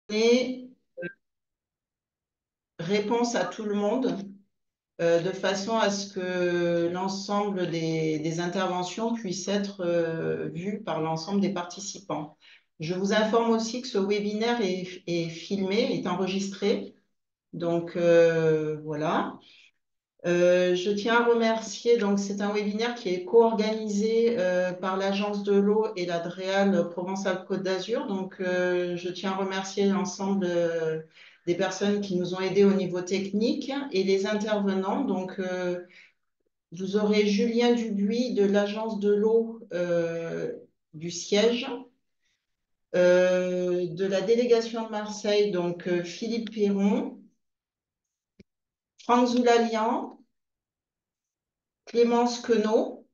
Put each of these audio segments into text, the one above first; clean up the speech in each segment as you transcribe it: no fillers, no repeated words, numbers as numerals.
donner réponse à tout le monde de façon à ce que l'ensemble des interventions puissent être vues par l'ensemble des participants. Je vous informe aussi que ce webinaire est filmé, est enregistré. Donc voilà. Je tiens à remercier, donc c'est un webinaire qui est co-organisé par l'Agence de l'eau et la DREAL Provence-Alpes-Côte d'Azur. Donc je tiens à remercier l'ensemble des personnes qui nous ont aidés au niveau technique et les intervenants. Donc vous aurez Julien Dubuis de l'Agence de l'eau du siège, de la délégation de Marseille, donc Philippe Perron, Franck Zoulalian, Clémence Queneau.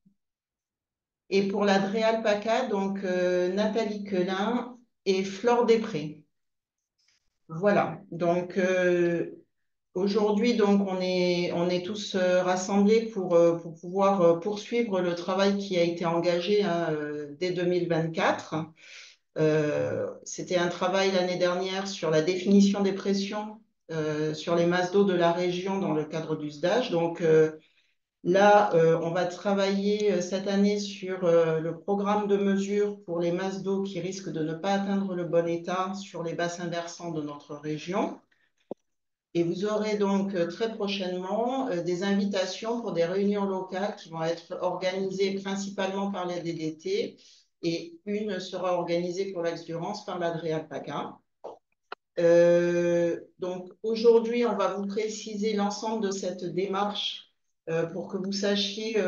Et pour la Dréal PACA, donc Nathalie Quelin et Flore Després. Voilà. Donc aujourd'hui, donc on est tous rassemblés pour pouvoir poursuivre le travail qui a été engagé hein, dès 2024. C'était un travail l'année dernière sur la définition des pressions sur les masses d'eau de la région dans le cadre du SDAGE. Donc là, on va travailler cette année sur le programme de mesure pour les masses d'eau qui risquent de ne pas atteindre le bon état sur les bassins versants de notre région. Et vous aurez donc très prochainement des invitations pour des réunions locales qui vont être organisées principalement par la DDT et une sera organisée pour l'Axe-Durance par l'Adréal-PACA. Donc aujourd'hui, on va vous préciser l'ensemble de cette démarche pour que vous sachiez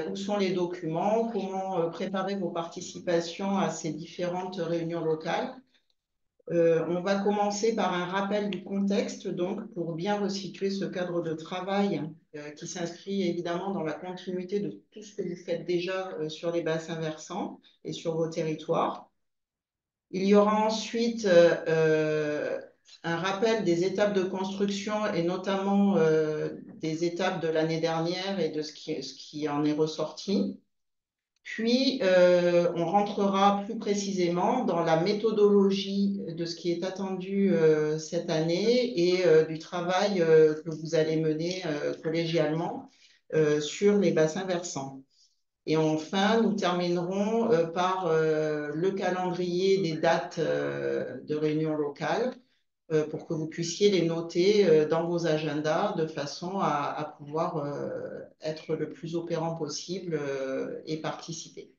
où sont les documents, comment préparer vos participations à ces différentes réunions locales. On va commencer par un rappel du contexte, donc pour bien resituer ce cadre de travail qui s'inscrit évidemment dans la continuité de tout ce que vous faites déjà sur les bassins versants et sur vos territoires. Il y aura ensuite un rappel des étapes de construction et notamment des étapes de l'année dernière et de ce qui en est ressorti. Puis, on rentrera plus précisément dans la méthodologie de ce qui est attendu cette année et du travail que vous allez mener collégialement sur les bassins versants. Et enfin, nous terminerons par le calendrier des dates de réunion locale pour que vous puissiez les noter dans vos agendas de façon à pouvoir être le plus opérant possible et participer.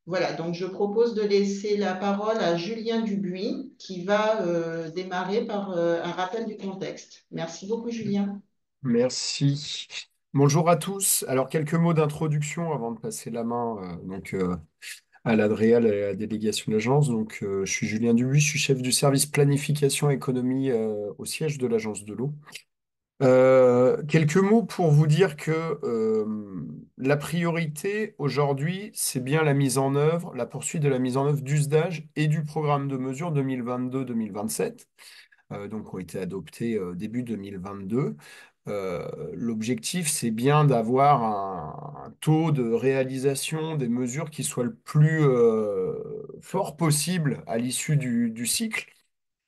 Voilà, donc je propose de laisser la parole à Julien Dubuis qui va démarrer par un rappel du contexte. Merci beaucoup, Julien. Merci. Bonjour à tous. Alors, quelques mots d'introduction avant de passer la main à l'Adréal et à la délégation de l'agence. Je suis Julien Dubuis, je suis chef du service planification économie au siège de l'agence de l'eau. Quelques mots pour vous dire que la priorité aujourd'hui, c'est bien la mise en œuvre, la poursuite de la mise en œuvre du SDAGE et du programme de mesure 2022-2027 ont été adoptés début 2022. L'objectif, c'est bien d'avoir un taux de réalisation des mesures qui soit le plus fort possible à l'issue du cycle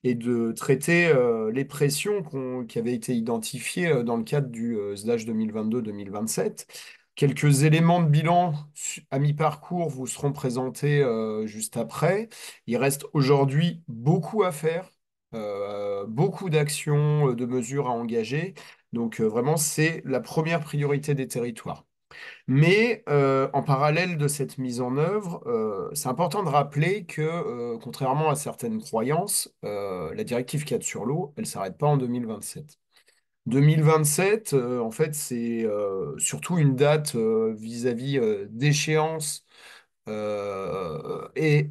et de traiter les pressions qui avaient été identifiées dans le cadre du SDAGE 2022-2027. Quelques éléments de bilan à mi-parcours vous seront présentés juste après. Il reste aujourd'hui beaucoup à faire, beaucoup d'actions, de mesures à engager. Vraiment, c'est la première priorité des territoires. Mais en parallèle de cette mise en œuvre, c'est important de rappeler que, contrairement à certaines croyances, la directive 4 sur l'eau, elle ne s'arrête pas en 2027. 2027, en fait, c'est surtout une date vis-à-vis d'échéance et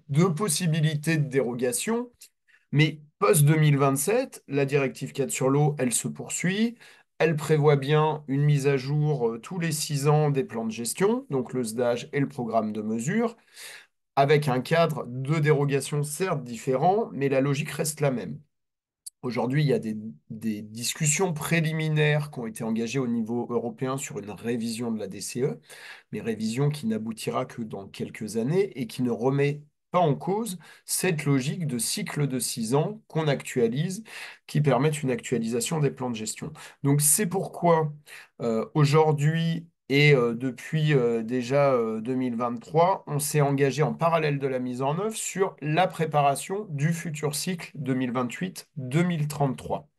de possibilités de dérogation. Mais post-2027, la directive 4 sur l'eau, elle se poursuit. Elle prévoit bien une mise à jour tous les 6 ans des plans de gestion, donc le SDAGE et le programme de mesure, avec un cadre de dérogation certes différent, mais la logique reste la même. Aujourd'hui, il y a des discussions préliminaires qui ont été engagées au niveau européen sur une révision de la DCE, mais révision qui n'aboutira que dans quelques années et qui ne remet pas en cause cette logique de cycle de 6 ans qu'on actualise, qui permettent une actualisation des plans de gestion. Donc c'est pourquoi aujourd'hui et depuis déjà 2023, on s'est engagé en parallèle de la mise en œuvre sur la préparation du futur cycle 2028-2033.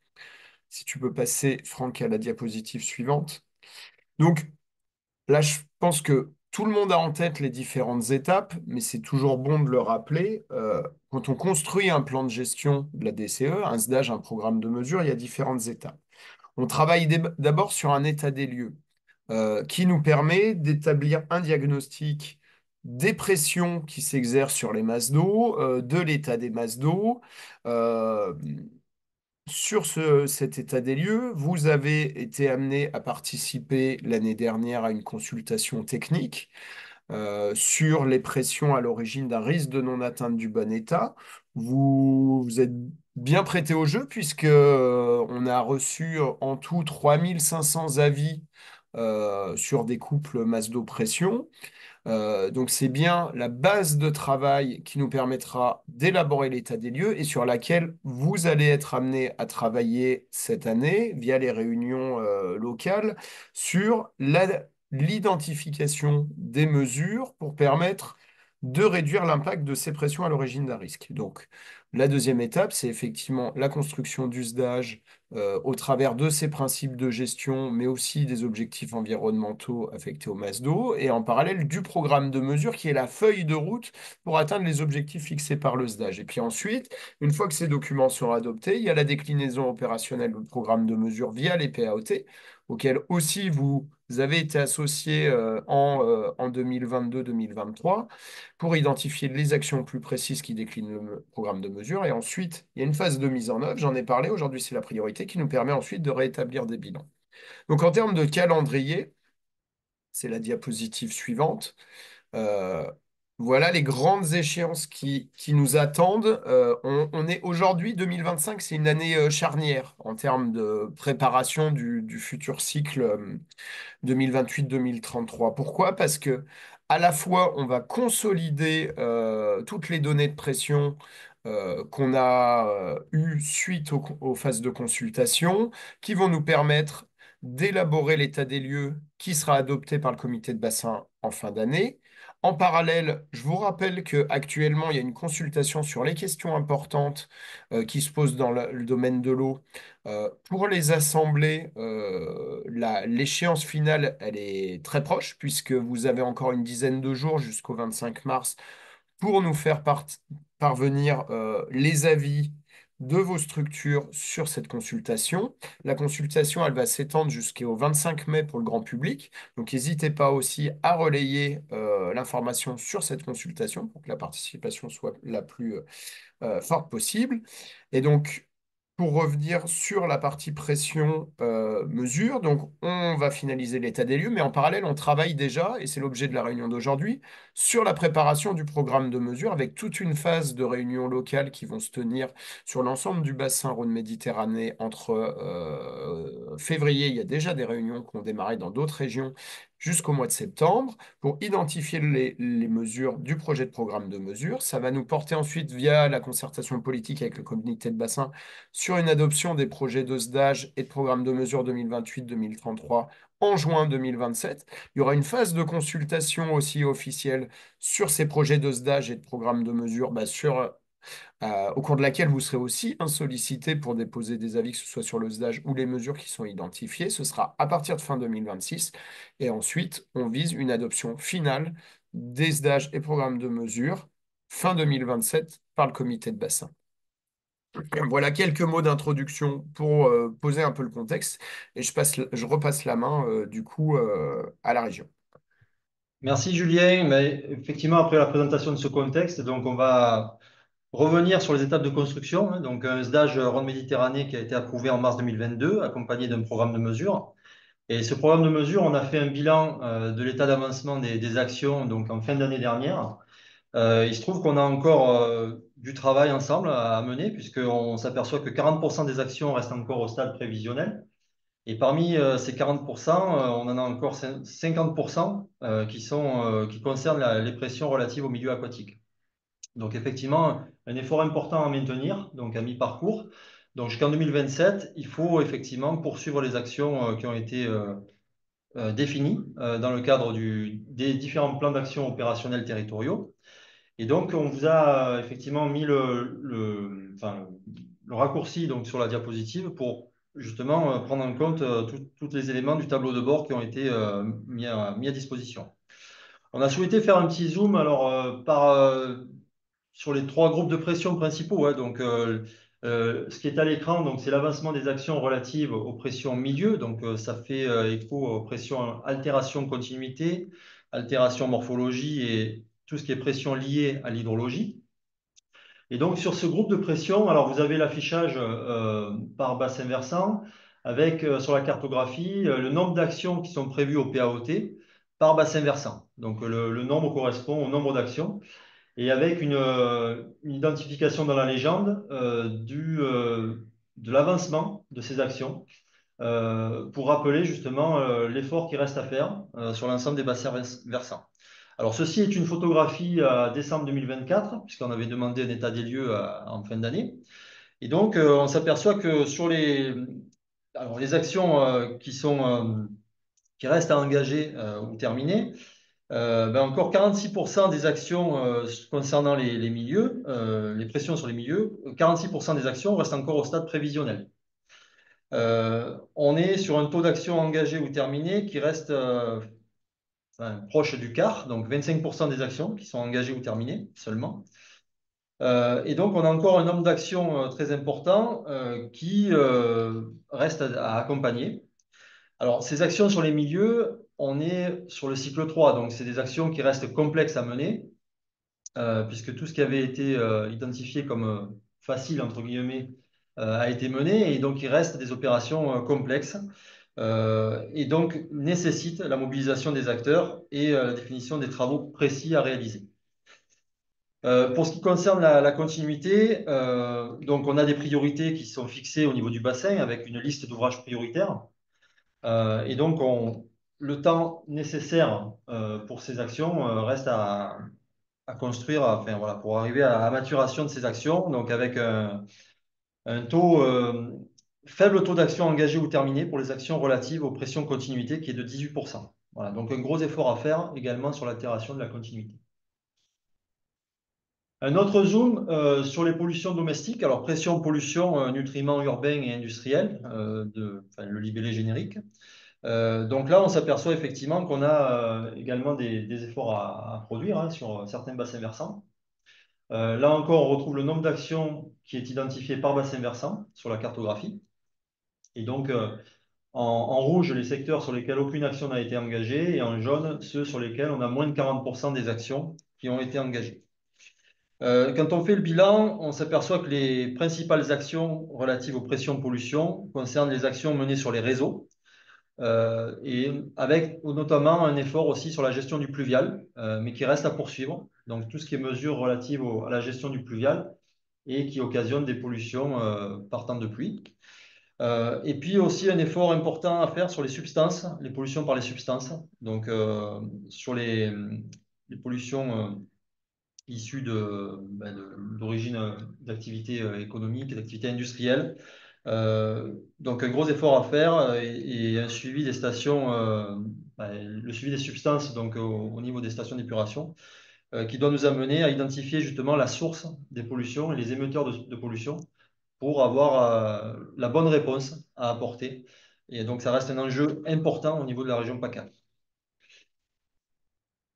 Si tu peux passer, Franck, à la diapositive suivante. Donc là, je pense que tout le monde a en tête les différentes étapes, mais c'est toujours bon de le rappeler. Quand on construit un plan de gestion de la DCE, un SDAGE, un programme de mesure, il y a différentes étapes. On travaille d'abord sur un état des lieux qui nous permet d'établir un diagnostic des pressions qui s'exercent sur les masses d'eau, de l'état des masses d'eau. Euh, sur cet état des lieux, vous avez été amené à participer l'année dernière à une consultation technique sur les pressions à l'origine d'un risque de non-atteinte du bon état. Vous êtes bien prêté au jeu puisque on a reçu en tout 3500 avis sur des couples masse d'eau pression. Donc c'est bien la base de travail qui nous permettra d'élaborer l'état des lieux et sur laquelle vous allez être amené à travailler cette année via les réunions locales sur l'identification des mesures pour permettre de réduire l'impact de ces pressions à l'origine d'un risque. Donc la deuxième étape, c'est effectivement la construction du SDAGE au travers de ces principes de gestion, mais aussi des objectifs environnementaux affectés aux masses d'eau, et en parallèle du programme de mesure qui est la feuille de route pour atteindre les objectifs fixés par le SDAGE. Et puis ensuite, une fois que ces documents sont adoptés, il y a la déclinaison opérationnelle du programme de mesure via les PAOT, auxquels aussi vous avez été associés en 2022-2023 pour identifier les actions plus précises qui déclinent le programme de mesure. Et ensuite, il y a une phase de mise en œuvre, j'en ai parlé, aujourd'hui c'est la priorité, qui nous permet ensuite de rétablir des bilans. Donc en termes de calendrier, c'est la diapositive suivante. Euh, voilà les grandes échéances qui nous attendent. On est aujourd'hui, 2025, c'est une année charnière en termes de préparation du futur cycle 2028-2033. Pourquoi? Parce que à la fois, on va consolider toutes les données de pression qu'on a eues suite aux phases de consultation, qui vont nous permettre d'élaborer l'état des lieux qui sera adopté par le comité de bassin en fin d'année. En parallèle, je vous rappelle qu'actuellement, il y a une consultation sur les questions importantes qui se posent dans le domaine de l'eau. Pour les assemblées, l'échéance finale, elle est très proche, puisque vous avez encore une dizaine de jours jusqu'au 25 mars pour nous faire parvenir les avis de vos structures sur cette consultation. La consultation, elle va s'étendre jusqu'au 25 mai pour le grand public. Donc, n'hésitez pas aussi à relayer l'information sur cette consultation pour que la participation soit la plus forte possible. Et donc, pour revenir sur la partie pression mesure, donc on va finaliser l'état des lieux, mais en parallèle, on travaille déjà, et c'est l'objet de la réunion d'aujourd'hui, sur la préparation du programme de mesure avec toute une phase de réunions locales qui vont se tenir sur l'ensemble du bassin Rhône-Méditerranée entre février, il y a déjà des réunions qui ont démarré dans d'autres régions jusqu'au mois de septembre pour identifier les mesures du projet de programme de mesure. Ça va nous porter ensuite via la concertation politique avec le comité de bassin sur une adoption des projets de SDAGE et de programme de mesure 2028-2033 en juin 2027. Il y aura une phase de consultation aussi officielle sur ces projets de SDAGE et de programme de mesure au cours de laquelle vous serez aussi sollicité pour déposer des avis, que ce soit sur le SDAGE ou les mesures qui sont identifiées. Ce sera à partir de fin 2026. Et ensuite, on vise une adoption finale des SDAGE et programmes de mesure fin 2027 par le comité de bassin. Voilà quelques mots d'introduction pour poser un peu le contexte. Et je repasse la main du coup à la région. Merci Julien. Mais effectivement, après la présentation de ce contexte, donc on va revenir sur les étapes de construction. Donc un SDAGE Rhône-Méditerranée qui a été approuvé en mars 2022, accompagné d'un programme de mesure. Et ce programme de mesure, on a fait un bilan de l'état d'avancement des actions donc en fin d'année dernière. Il se trouve qu'on a encore du travail ensemble à mener, puisqu'on s'aperçoit que 40% des actions restent encore au stade prévisionnel. Et parmi ces 40%, on en a encore 50% qui concernent les pressions relatives au milieu aquatique. Donc effectivement, un effort important à maintenir, donc à mi-parcours. Donc jusqu'en 2027, il faut effectivement poursuivre les actions qui ont été définies dans le cadre des différents plans d'action opérationnels territoriaux. Et donc, on vous a effectivement mis enfin, le raccourci donc, sur la diapositive pour justement prendre en compte tous les éléments du tableau de bord qui ont été mis à disposition. On a souhaité faire un petit zoom alors, sur les trois groupes de pression principaux. Hein. Donc, ce qui est à l'écran, donc, c'est l'avancement des actions relatives aux pressions milieu. Donc, ça fait écho aux pressions altération continuité, altération morphologie et tout ce qui est pression liée à l'hydrologie. Et donc, sur ce groupe de pression, alors vous avez l'affichage par bassin versant avec sur la cartographie le nombre d'actions qui sont prévues au PAOT par bassin versant. Donc, le nombre correspond au nombre d'actions et avec une identification dans la légende de l'avancement de ces actions pour rappeler justement l'effort qui reste à faire sur l'ensemble des bassins versants. Alors, ceci est une photographie à décembre 2024, puisqu'on avait demandé un état des lieux en fin d'année. Et donc, on s'aperçoit que sur les actions qui restent à engager ou terminer, encore 46% des actions concernant les milieux, les pressions sur les milieux, 46% des actions restent encore au stade prévisionnel. On est sur un taux d'action engagé ou terminé qui reste proche du quart, donc 25% des actions qui sont engagées ou terminées seulement. Et donc, on a encore un nombre d'actions très important qui reste à accompagner. Alors, ces actions sur les milieux, on est sur le cycle 3, donc c'est des actions qui restent complexes à mener, puisque tout ce qui avait été identifié comme facile, entre guillemets, a été mené, et donc il reste des opérations complexes, et donc nécessitent la mobilisation des acteurs et la définition des travaux précis à réaliser. Pour ce qui concerne la continuité, donc on a des priorités qui sont fixées au niveau du bassin avec une liste d'ouvrages prioritaires. Et donc, le temps nécessaire pour ces actions reste à construire, enfin, voilà, pour arriver à la maturation de ces actions, donc avec un faible taux d'action engagé ou terminé pour les actions relatives aux pressions continuité qui est de 18%. Voilà, donc un gros effort à faire également sur l'altération de la continuité. Un autre zoom sur les pollutions domestiques. Alors, pression, pollution, nutriments urbains et industriels, le libellé générique. Donc là, on s'aperçoit effectivement qu'on a également des efforts à produire hein, sur certains bassins versants. Là encore, on retrouve le nombre d'actions qui est identifié par bassin versant sur la cartographie. Et donc, en rouge, les secteurs sur lesquels aucune action n'a été engagée, et en jaune, ceux sur lesquels on a moins de 40% des actions qui ont été engagées. Quand on fait le bilan, on s'aperçoit que les principales actions relatives aux pressions-pollution concernent les actions menées sur les réseaux, et avec notamment un effort aussi sur la gestion du pluvial, mais qui reste à poursuivre. Donc tout ce qui est mesures relatives à la gestion du pluvial et qui occasionne des pollutions par temps de pluie. Et puis aussi un effort important à faire sur les substances, les pollutions par les substances. Donc sur les pollutions issues d'origine d'activités économiques, d'activités industrielles. Donc un gros effort à faire et un suivi des stations, le suivi des substances donc au niveau des stations d'épuration, qui doit nous amener à identifier justement la source des pollutions et les émetteurs de pollution pour avoir la bonne réponse à apporter. Et donc ça reste un enjeu important au niveau de la région PACA.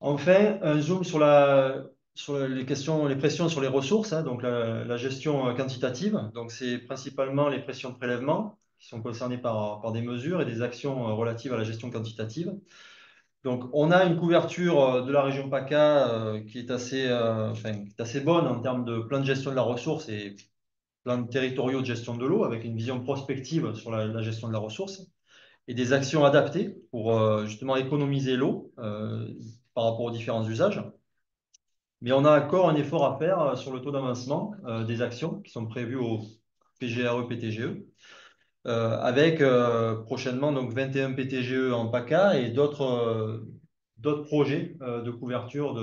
Enfin, un zoom sur les pressions sur les ressources, hein, donc la gestion quantitative. Donc, c'est principalement les pressions de prélèvement qui sont concernées par des mesures et des actions relatives à la gestion quantitative. Donc, on a une couverture de la région PACA qui est assez bonne en termes de plan de gestion de la ressource et plans territoriaux de gestion de l'eau, avec une vision prospective sur la gestion de la ressource et des actions adaptées pour justement économiser l'eau par rapport aux différents usages. Mais on a encore un effort à faire sur le taux d'avancement des actions qui sont prévues au PGRE, PTGE, avec prochainement donc 21 PTGE en PACA et d'autres projets de couverture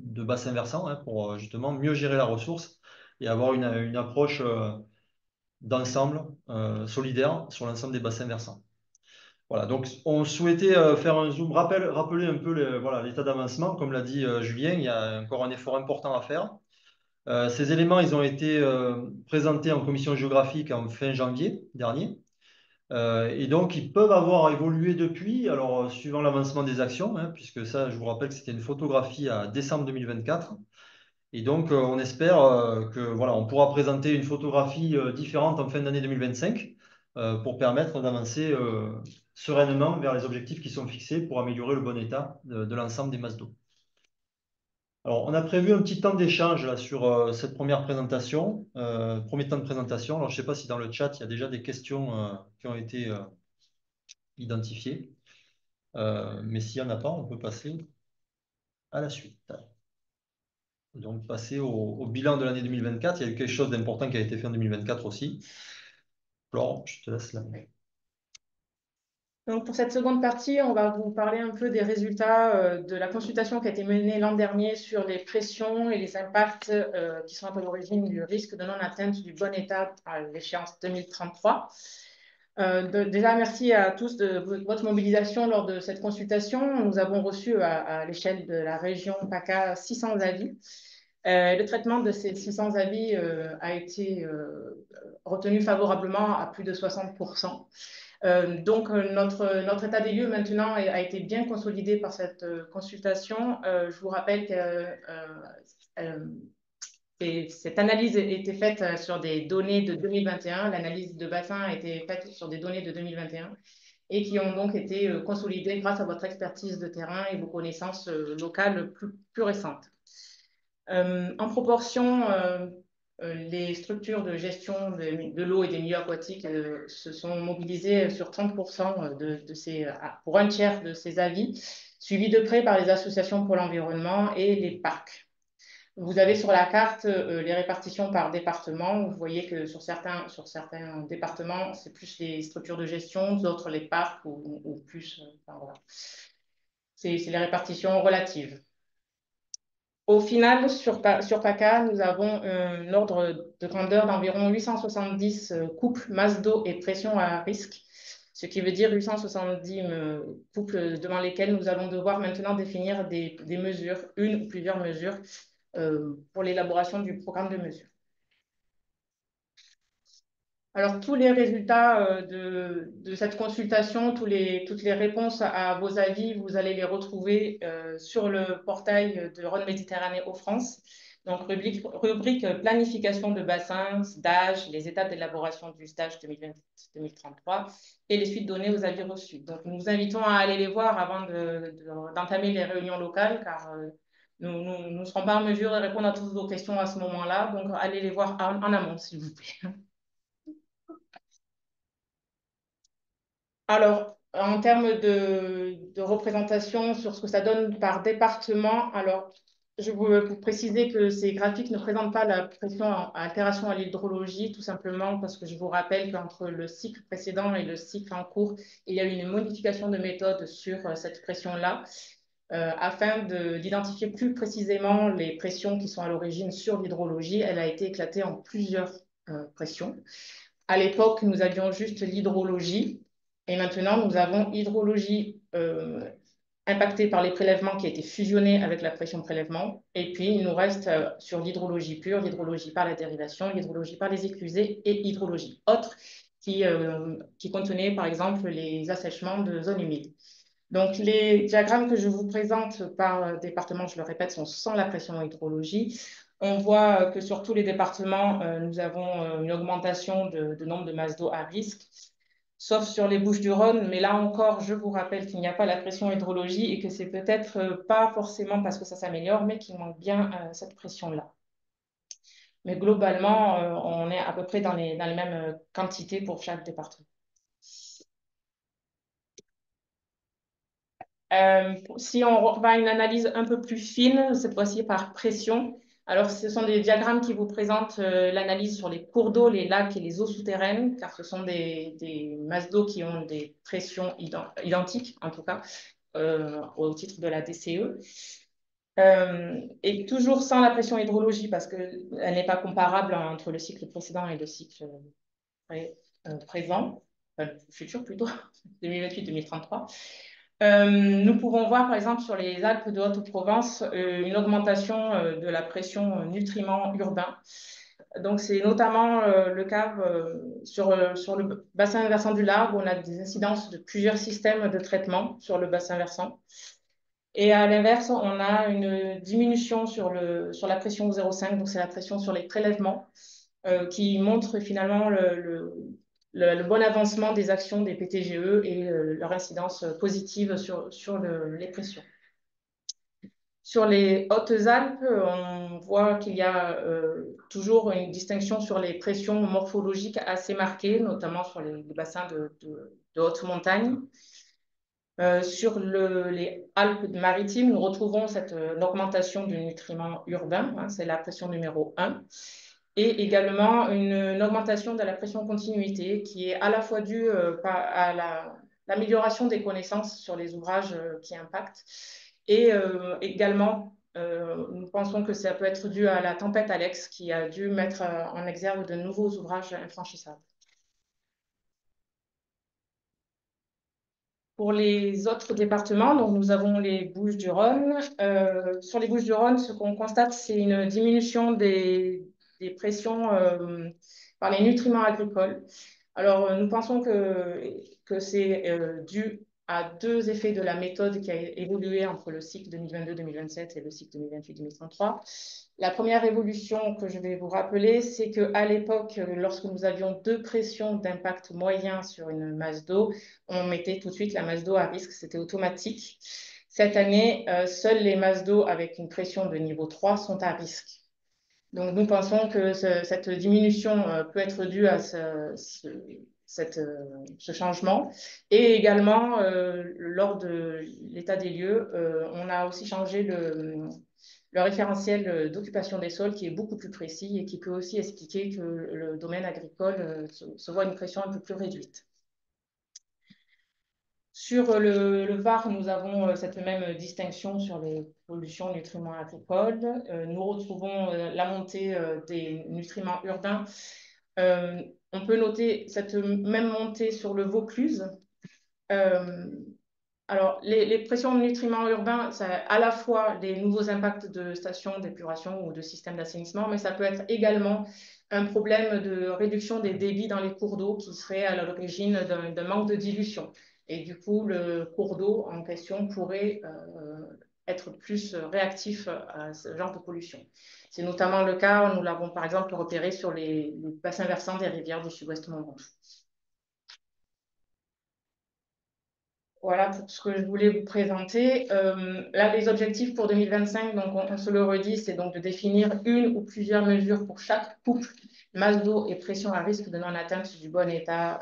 de bassin versant hein, pour justement mieux gérer la ressource et avoir une approche d'ensemble solidaire sur l'ensemble des bassins versants. Voilà, donc on souhaitait faire un zoom, rappeler un peu voilà, l'état d'avancement. Comme l'a dit Julien, il y a encore un effort important à faire. Ces éléments, ils ont été présentés en commission géographique en fin janvier dernier. Et donc, ils peuvent avoir évolué depuis, alors suivant l'avancement des actions, hein, puisque ça, je vous rappelle que c'était une photographie à décembre 2024. Et donc, on espère que voilà, on pourra présenter une photographie différente en fin d'année 2025 pour permettre d'avancer sereinement vers les objectifs qui sont fixés pour améliorer le bon état de l'ensemble des masses d'eau. Alors, on a prévu un petit temps d'échange là sur cette première présentation, premier temps de présentation. Alors, je ne sais pas si dans le chat, il y a déjà des questions qui ont été identifiées. Mais s'il n'y en a pas, on peut passer à la suite. Donc, passer au bilan de l'année 2024. Il y a eu quelque chose d'important qui a été fait en 2024 aussi. Laurent, je te laisse la main. Donc, pour cette seconde partie, on va vous parler un peu des résultats de la consultation qui a été menée l'an dernier sur les pressions et les impacts qui sont à l'origine du risque de non-atteinte du bon état à l'échéance 2033. Déjà, merci à tous de votre mobilisation lors de cette consultation. Nous avons reçu à l'échelle de la région PACA 600 avis. Le traitement de ces 600 avis a été retenu favorablement à plus de 60%. Donc, notre état des lieux maintenant a été bien consolidé par cette consultation. Je vous rappelle que cette analyse a été faite sur des données de 2021. L'analyse de bassin a été faite sur des données de 2021 et qui ont donc été consolidées grâce à votre expertise de terrain et vos connaissances locales plus récentes. En proportion, les structures de gestion de l'eau et des milieux aquatiques se sont mobilisées sur 30% pour un tiers de ces avis, suivis de près par les associations pour l'environnement et les parcs. Vous avez sur la carte les répartitions par département. Vous voyez que sur certains départements, c'est plus les structures de gestion, d'autres les parcs ou plus. Enfin, voilà. C'est les répartitions relatives. Au final, sur PACA, nous avons un ordre de grandeur d'environ 870 couples masse d'eau et pression à risque, ce qui veut dire 870 couples devant lesquels nous allons devoir maintenant définir des mesures, une ou plusieurs mesures, pour l'élaboration du programme de mesures. Alors, tous les résultats de cette consultation, toutes les réponses à vos avis, vous allez les retrouver sur le portail de Rhône Méditerranée Hauts-France. Donc, rubrique planification de bassin, stage, les étapes d'élaboration du stage 2020-2033 et les suites données aux avis reçus. Donc, nous vous invitons à aller les voir avant d'entamer les réunions locales, car nous ne serons pas en mesure de répondre à toutes vos questions à ce moment-là. Donc, allez les voir en amont, s'il vous plaît. Alors, en termes de représentation sur ce que ça donne par département, alors, je veux vous préciser que ces graphiques ne présentent pas la pression à altération à l'hydrologie, tout simplement parce que je vous rappelle qu'entre le cycle précédent et le cycle en cours, il y a eu une modification de méthode sur cette pression-là, afin d'identifier plus précisément les pressions qui sont à l'origine sur l'hydrologie. Elle a été éclatée en plusieurs pressions. À l'époque, nous avions juste l'hydrologie. Et maintenant, nous avons hydrologie impactée par les prélèvements qui a été fusionnée avec la pression prélèvement. Et puis, il nous reste sur l'hydrologie pure, l'hydrologie par la dérivation, l'hydrologie par les éclusés et hydrologie autre qui contenait, par exemple, les assèchements de zones humides. Donc, les diagrammes que je vous présente par département, je le répète, sont sans la pression hydrologie. On voit que sur tous les départements, nous avons une augmentation de nombre de masses d'eau à risque, sauf sur les Bouches-du-Rhône. Mais là encore, je vous rappelle qu'il n'y a pas la pression hydrologie et que c'est peut-être pas forcément parce que ça s'améliore, mais qu'il manque bien cette pression-là. Mais globalement, on est à peu près dans les mêmes quantités pour chaque département. Si on va à une analyse un peu plus fine, cette fois-ci par pression, alors ce sont des diagrammes qui vous présentent l'analyse sur les cours d'eau, les lacs et les eaux souterraines, car ce sont des masses d'eau qui ont des pressions identiques, en tout cas, au titre de la DCE. Et toujours sans la pression hydrologie parce qu'elle n'est pas comparable entre le cycle précédent et le cycle présent, enfin, futur plutôt, 2028-2033. Nous pouvons voir par exemple sur les Alpes de Haute-Provence une augmentation de la pression nutriments urbains. Donc c'est notamment le cas sur le bassin versant du Largue où on a des incidences de plusieurs systèmes de traitement sur le bassin versant. Et à l'inverse, on a une diminution sur la pression 0,5, donc c'est la pression sur les prélèvements, qui montre finalement le bon avancement des actions des PTGE et leur incidence positive sur les pressions. Sur les Hautes-Alpes, on voit qu'il y a toujours une distinction sur les pressions morphologiques assez marquées, notamment sur les bassins de haute montagne. Sur les Alpes-Maritimes, nous retrouvons cette augmentation du nutriment urbain, hein, c'est la pression numéro 1, et également une augmentation de la pression continuité qui est à la fois due à l'amélioration des connaissances sur les ouvrages qui impactent et également nous pensons que ça peut être dû à la tempête Alex qui a dû mettre en exergue de nouveaux ouvrages infranchissables. Pour les autres départements, donc nous avons les Bouches-du-Rhône. Sur les Bouches-du-Rhône, ce qu'on constate, c'est une diminution des pressions par les nutriments agricoles. Alors, nous pensons que c'est dû à deux effets de la méthode qui a évolué entre le cycle 2022-2027 et le cycle 2028-2033. La première évolution que je vais vous rappeler, c'est qu'à l'époque, lorsque nous avions deux pressions d'impact moyen sur une masse d'eau, on mettait tout de suite la masse d'eau à risque, c'était automatique. Cette année, seules les masses d'eau avec une pression de niveau 3 sont à risque. Donc, nous pensons que cette diminution peut être due à ce changement. Et également, lors de l'état des lieux, on a aussi changé le référentiel d'occupation des sols qui est beaucoup plus précis et qui peut aussi expliquer que le domaine agricole se voit une pression un peu plus réduite. Sur le Var, nous avons cette même distinction sur les pollutions nutriments agricoles. Nous retrouvons la montée des nutriments urbains. On peut noter cette même montée sur le Vaucluse. Alors, les pressions de nutriments urbains, ça a à la fois des nouveaux impacts de stations d'épuration ou de systèmes d'assainissement, mais ça peut être également un problème de réduction des débits dans les cours d'eau qui serait à l'origine d'un manque de dilution. Et du coup, le cours d'eau en question pourrait être plus réactif à ce genre de pollution. C'est notamment le cas, nous l'avons par exemple repéré sur les bassins versants des rivières du sud-ouest Mont-Ventoux. Voilà pour ce que je voulais vous présenter. Là, les objectifs pour 2025, donc on se le redit, c'est donc de définir une ou plusieurs mesures pour chaque couple, masse d'eau et pression à risque de non-atteinte du bon état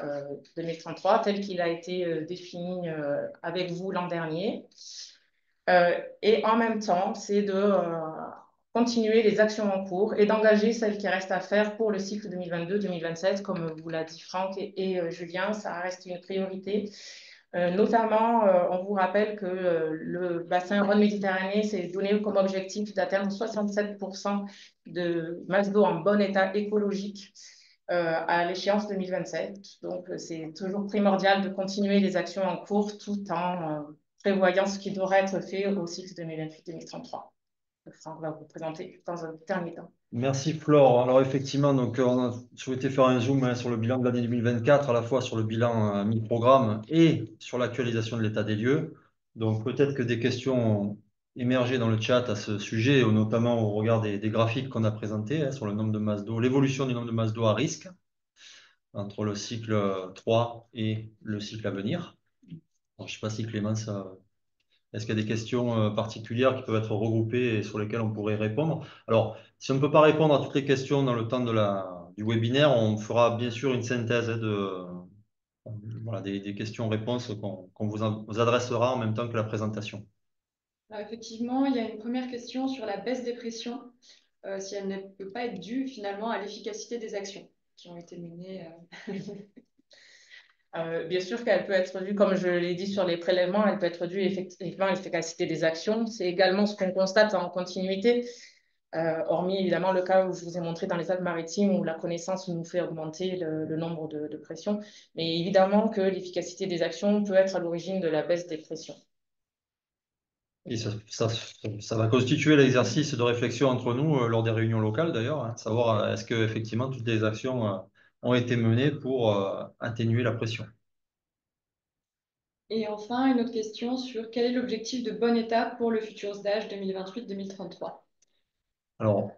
2033, tel qu'il a été défini avec vous l'an dernier. Et en même temps, c'est de continuer les actions en cours et d'engager celles qui restent à faire pour le cycle 2022-2027, comme vous l'a dit Franck et Julien, ça reste une priorité. Notamment, on vous rappelle que le bassin Rhône-Méditerranée s'est donné comme objectif d'atteindre 67% de masse d'eau en bon état écologique à l'échéance 2027. Donc, c'est toujours primordial de continuer les actions en cours tout en prévoyant ce qui devrait être fait au cycle 2028-2033. On va vous présenter dans un dernier temps. Merci Flore. Alors effectivement, donc, on a souhaité faire un zoom sur le bilan de l'année 2024, à la fois sur le bilan mi-programme et sur l'actualisation de l'état des lieux. Donc peut-être que des questions ont émergé dans le chat à ce sujet, notamment au regard des graphiques qu'on a présentés sur le nombre de masses d'eau, l'évolution du nombre de masses d'eau à risque entre le cycle 3 et le cycle à venir. Alors, je ne sais pas si Clémence, est-ce qu'il y a des questions particulières qui peuvent être regroupées et sur lesquelles on pourrait répondre? Alors, si on ne peut pas répondre à toutes les questions dans le temps du webinaire, on fera bien sûr une synthèse voilà, des questions-réponses qu'on vous adressera en même temps que la présentation. Alors, effectivement, il y a une première question sur la baisse des pressions, si elle ne peut pas être due finalement à l'efficacité des actions qui ont été menées. Bien sûr qu'elle peut être due, comme je l'ai dit sur les prélèvements, elle peut être due effectivement à l'efficacité des actions. C'est également ce qu'on constate en continuité, hormis évidemment le cas où je vous ai montré dans les Alpes-Maritimes où la connaissance nous fait augmenter le nombre de pressions. Mais évidemment que l'efficacité des actions peut être à l'origine de la baisse des pressions. Et ça va constituer l'exercice de réflexion entre nous lors des réunions locales d'ailleurs, hein, savoir est-ce que effectivement toutes les actions ont été menées pour atténuer la pression. Et enfin, une autre question sur quel est l'objectif de bon état pour le futur stage 2028-2033? Alors,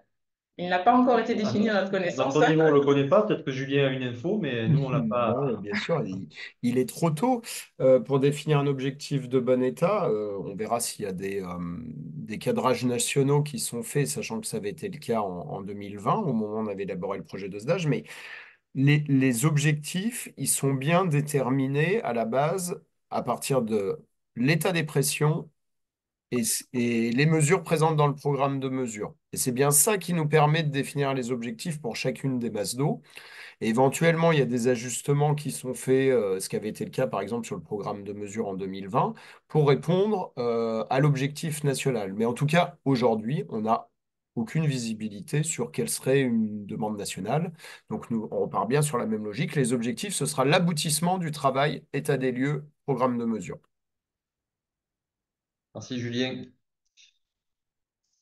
Il n'a pas encore été défini à notre à connaissance. notre niveau, on ne le connaît pas, peut-être que Julien a une info, mais nous, on l'a pas. Non, bien sûr, il est trop tôt pour définir un objectif de bon état. On verra s'il y a des cadrages nationaux qui sont faits, sachant que ça avait été le cas en 2020, au moment où on avait élaboré le projet de stage. Mais les objectifs, ils sont bien déterminés à la base à partir de l'état des pressions et les mesures présentes dans le programme de mesure. Et c'est bien ça qui nous permet de définir les objectifs pour chacune des masses d'eau. Et éventuellement, il y a des ajustements qui sont faits, ce qui avait été le cas par exemple sur le programme de mesure en 2020, pour répondre à l'objectif national. Mais en tout cas, aujourd'hui, on n'a aucune visibilité sur quelle serait une demande nationale. Donc nous, on repart bien sur la même logique. Les objectifs, ce sera l'aboutissement du travail état des lieux, programme de mesure. Merci Julien.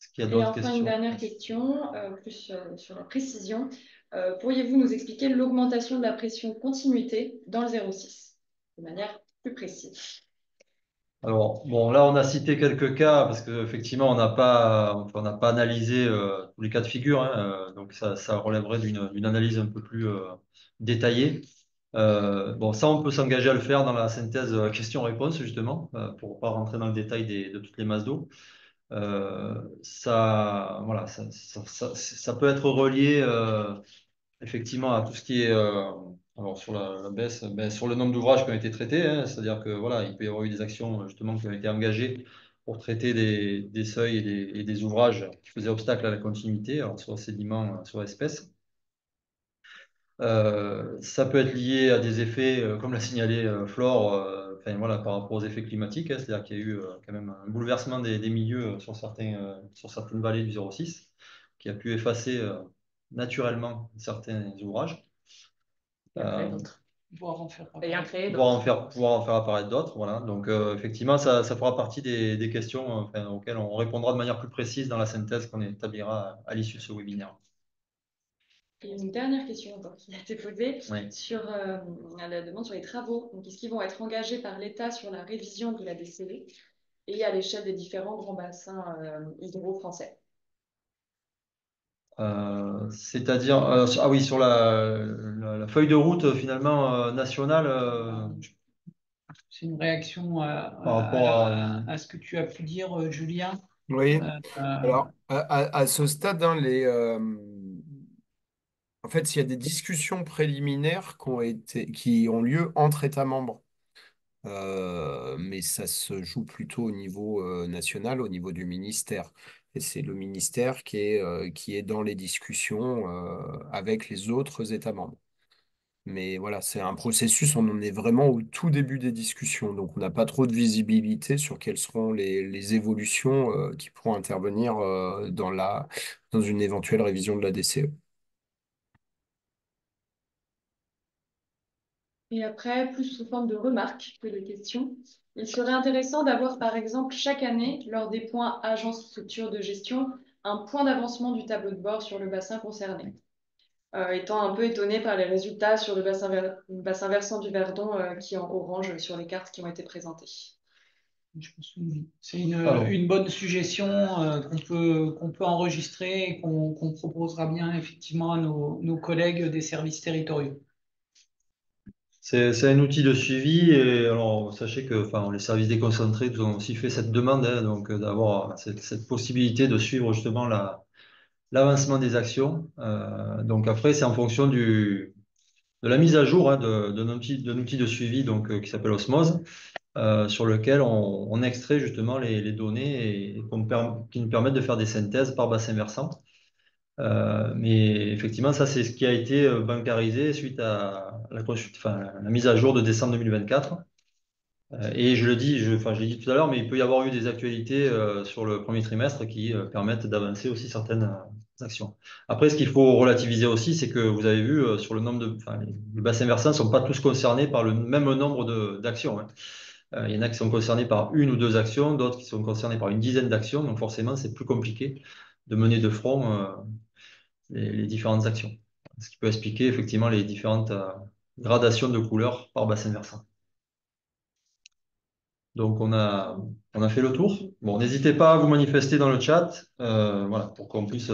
Est-ce qu'il y a Et d'autres enfin, une questions? dernière question, plus sur la précision. Pourriez-vous nous expliquer l'augmentation de la pression continuité dans le 06 de manière plus précise? Alors, bon, là, on a cité quelques cas parce qu'effectivement, on n'a pas analysé tous les cas de figure, hein, donc ça relèverait d'une analyse un peu plus détaillée. Bon, ça, on peut s'engager à le faire dans la synthèse question-réponse, justement, pour ne pas rentrer dans le détail de toutes les masses d'eau. Voilà, ça peut être relié effectivement à tout ce qui est alors sur la baisse, ben, sur le nombre d'ouvrages qui ont été traités, hein, c'est-à-dire que voilà, il peut y avoir eu des actions justement qui ont été engagées pour traiter des seuils et des ouvrages qui faisaient obstacle à la continuité, alors soit sédiments, soit espèces. Ça peut être lié à des effets, comme l'a signalé Flore, enfin, voilà, par rapport aux effets climatiques, hein, c'est-à-dire qu'il y a eu quand même un bouleversement des milieux sur certaines vallées du 06 qui a pu effacer naturellement certains ouvrages. Il y a créé d'autres. Voire en faire Et il y a apparaître. créé Pouvoir d'autres. pouvoir en faire apparaître d'autres. Voilà. Donc, effectivement, ça fera partie des questions enfin, auxquelles on répondra de manière plus précise dans la synthèse qu'on établira à l'issue de ce webinaire. Et une dernière question encore qui a été posée Oui. sur la demande sur les travaux. Donc, est-ce qu'ils vont être engagés par l'État sur la révision de la DCV et à l'échelle des différents grands bassins hydro français? C'est-à-dire, ah oui, sur la feuille de route finalement nationale, C'est une réaction par rapport à ce que tu as pu dire, Julien. Oui, Euh, alors à ce stade, hein, en fait, il y a des discussions préliminaires qui ont lieu entre États membres. Mais ça se joue plutôt au niveau national, au niveau du ministère. Et c'est le ministère qui est dans les discussions avec les autres États membres. Mais voilà, c'est un processus, on en est vraiment au tout début des discussions. Donc on n'a pas trop de visibilité sur quelles seront les évolutions qui pourront intervenir dans une éventuelle révision de la DCE. Et après, plus sous forme de remarques que de questions, il serait intéressant d'avoir, par exemple, chaque année, lors des points agence structure de gestion, un point d'avancement du tableau de bord sur le bassin concerné. Étant un peu étonné par les résultats sur le bassin versant du Verdon qui est en orange sur les cartes qui ont été présentées. je pense que oui. C'est Alors. une bonne suggestion qu'on peut enregistrer et qu'on proposera bien effectivement à nos collègues des services territoriaux. C'est un outil de suivi et alors sachez que enfin, les services déconcentrés nous ont aussi fait cette demande, hein, donc d'avoir cette possibilité de suivre justement l'avancement des actions. Donc après, c'est en fonction de la mise à jour hein, d'un outil de suivi donc, qui s'appelle Osmose, sur lequel on extrait justement les données et qui nous permettent de faire des synthèses par bassin versant. Mais effectivement, ça, c'est ce qui a été bancarisé suite à la mise à jour de décembre 2024. Et je le dis, enfin, je l'ai dit tout à l'heure, mais il peut y avoir eu des actualités sur le premier trimestre qui permettent d'avancer aussi certaines actions. Après, ce qu'il faut relativiser aussi, c'est que vous avez vu sur le nombre enfin, les bassins versants ne sont pas tous concernés par le même nombre d'actions, hein. Il y en a qui sont concernés par une ou deux actions, d'autres qui sont concernés par une dizaine d'actions. Donc forcément, c'est plus compliqué de mener de front les différentes actions. Ce qui peut expliquer effectivement les différentes gradations de couleurs par bassin versant. Donc, on a fait le tour. Bon, n'hésitez pas à vous manifester dans le chat, voilà, pour qu'on puisse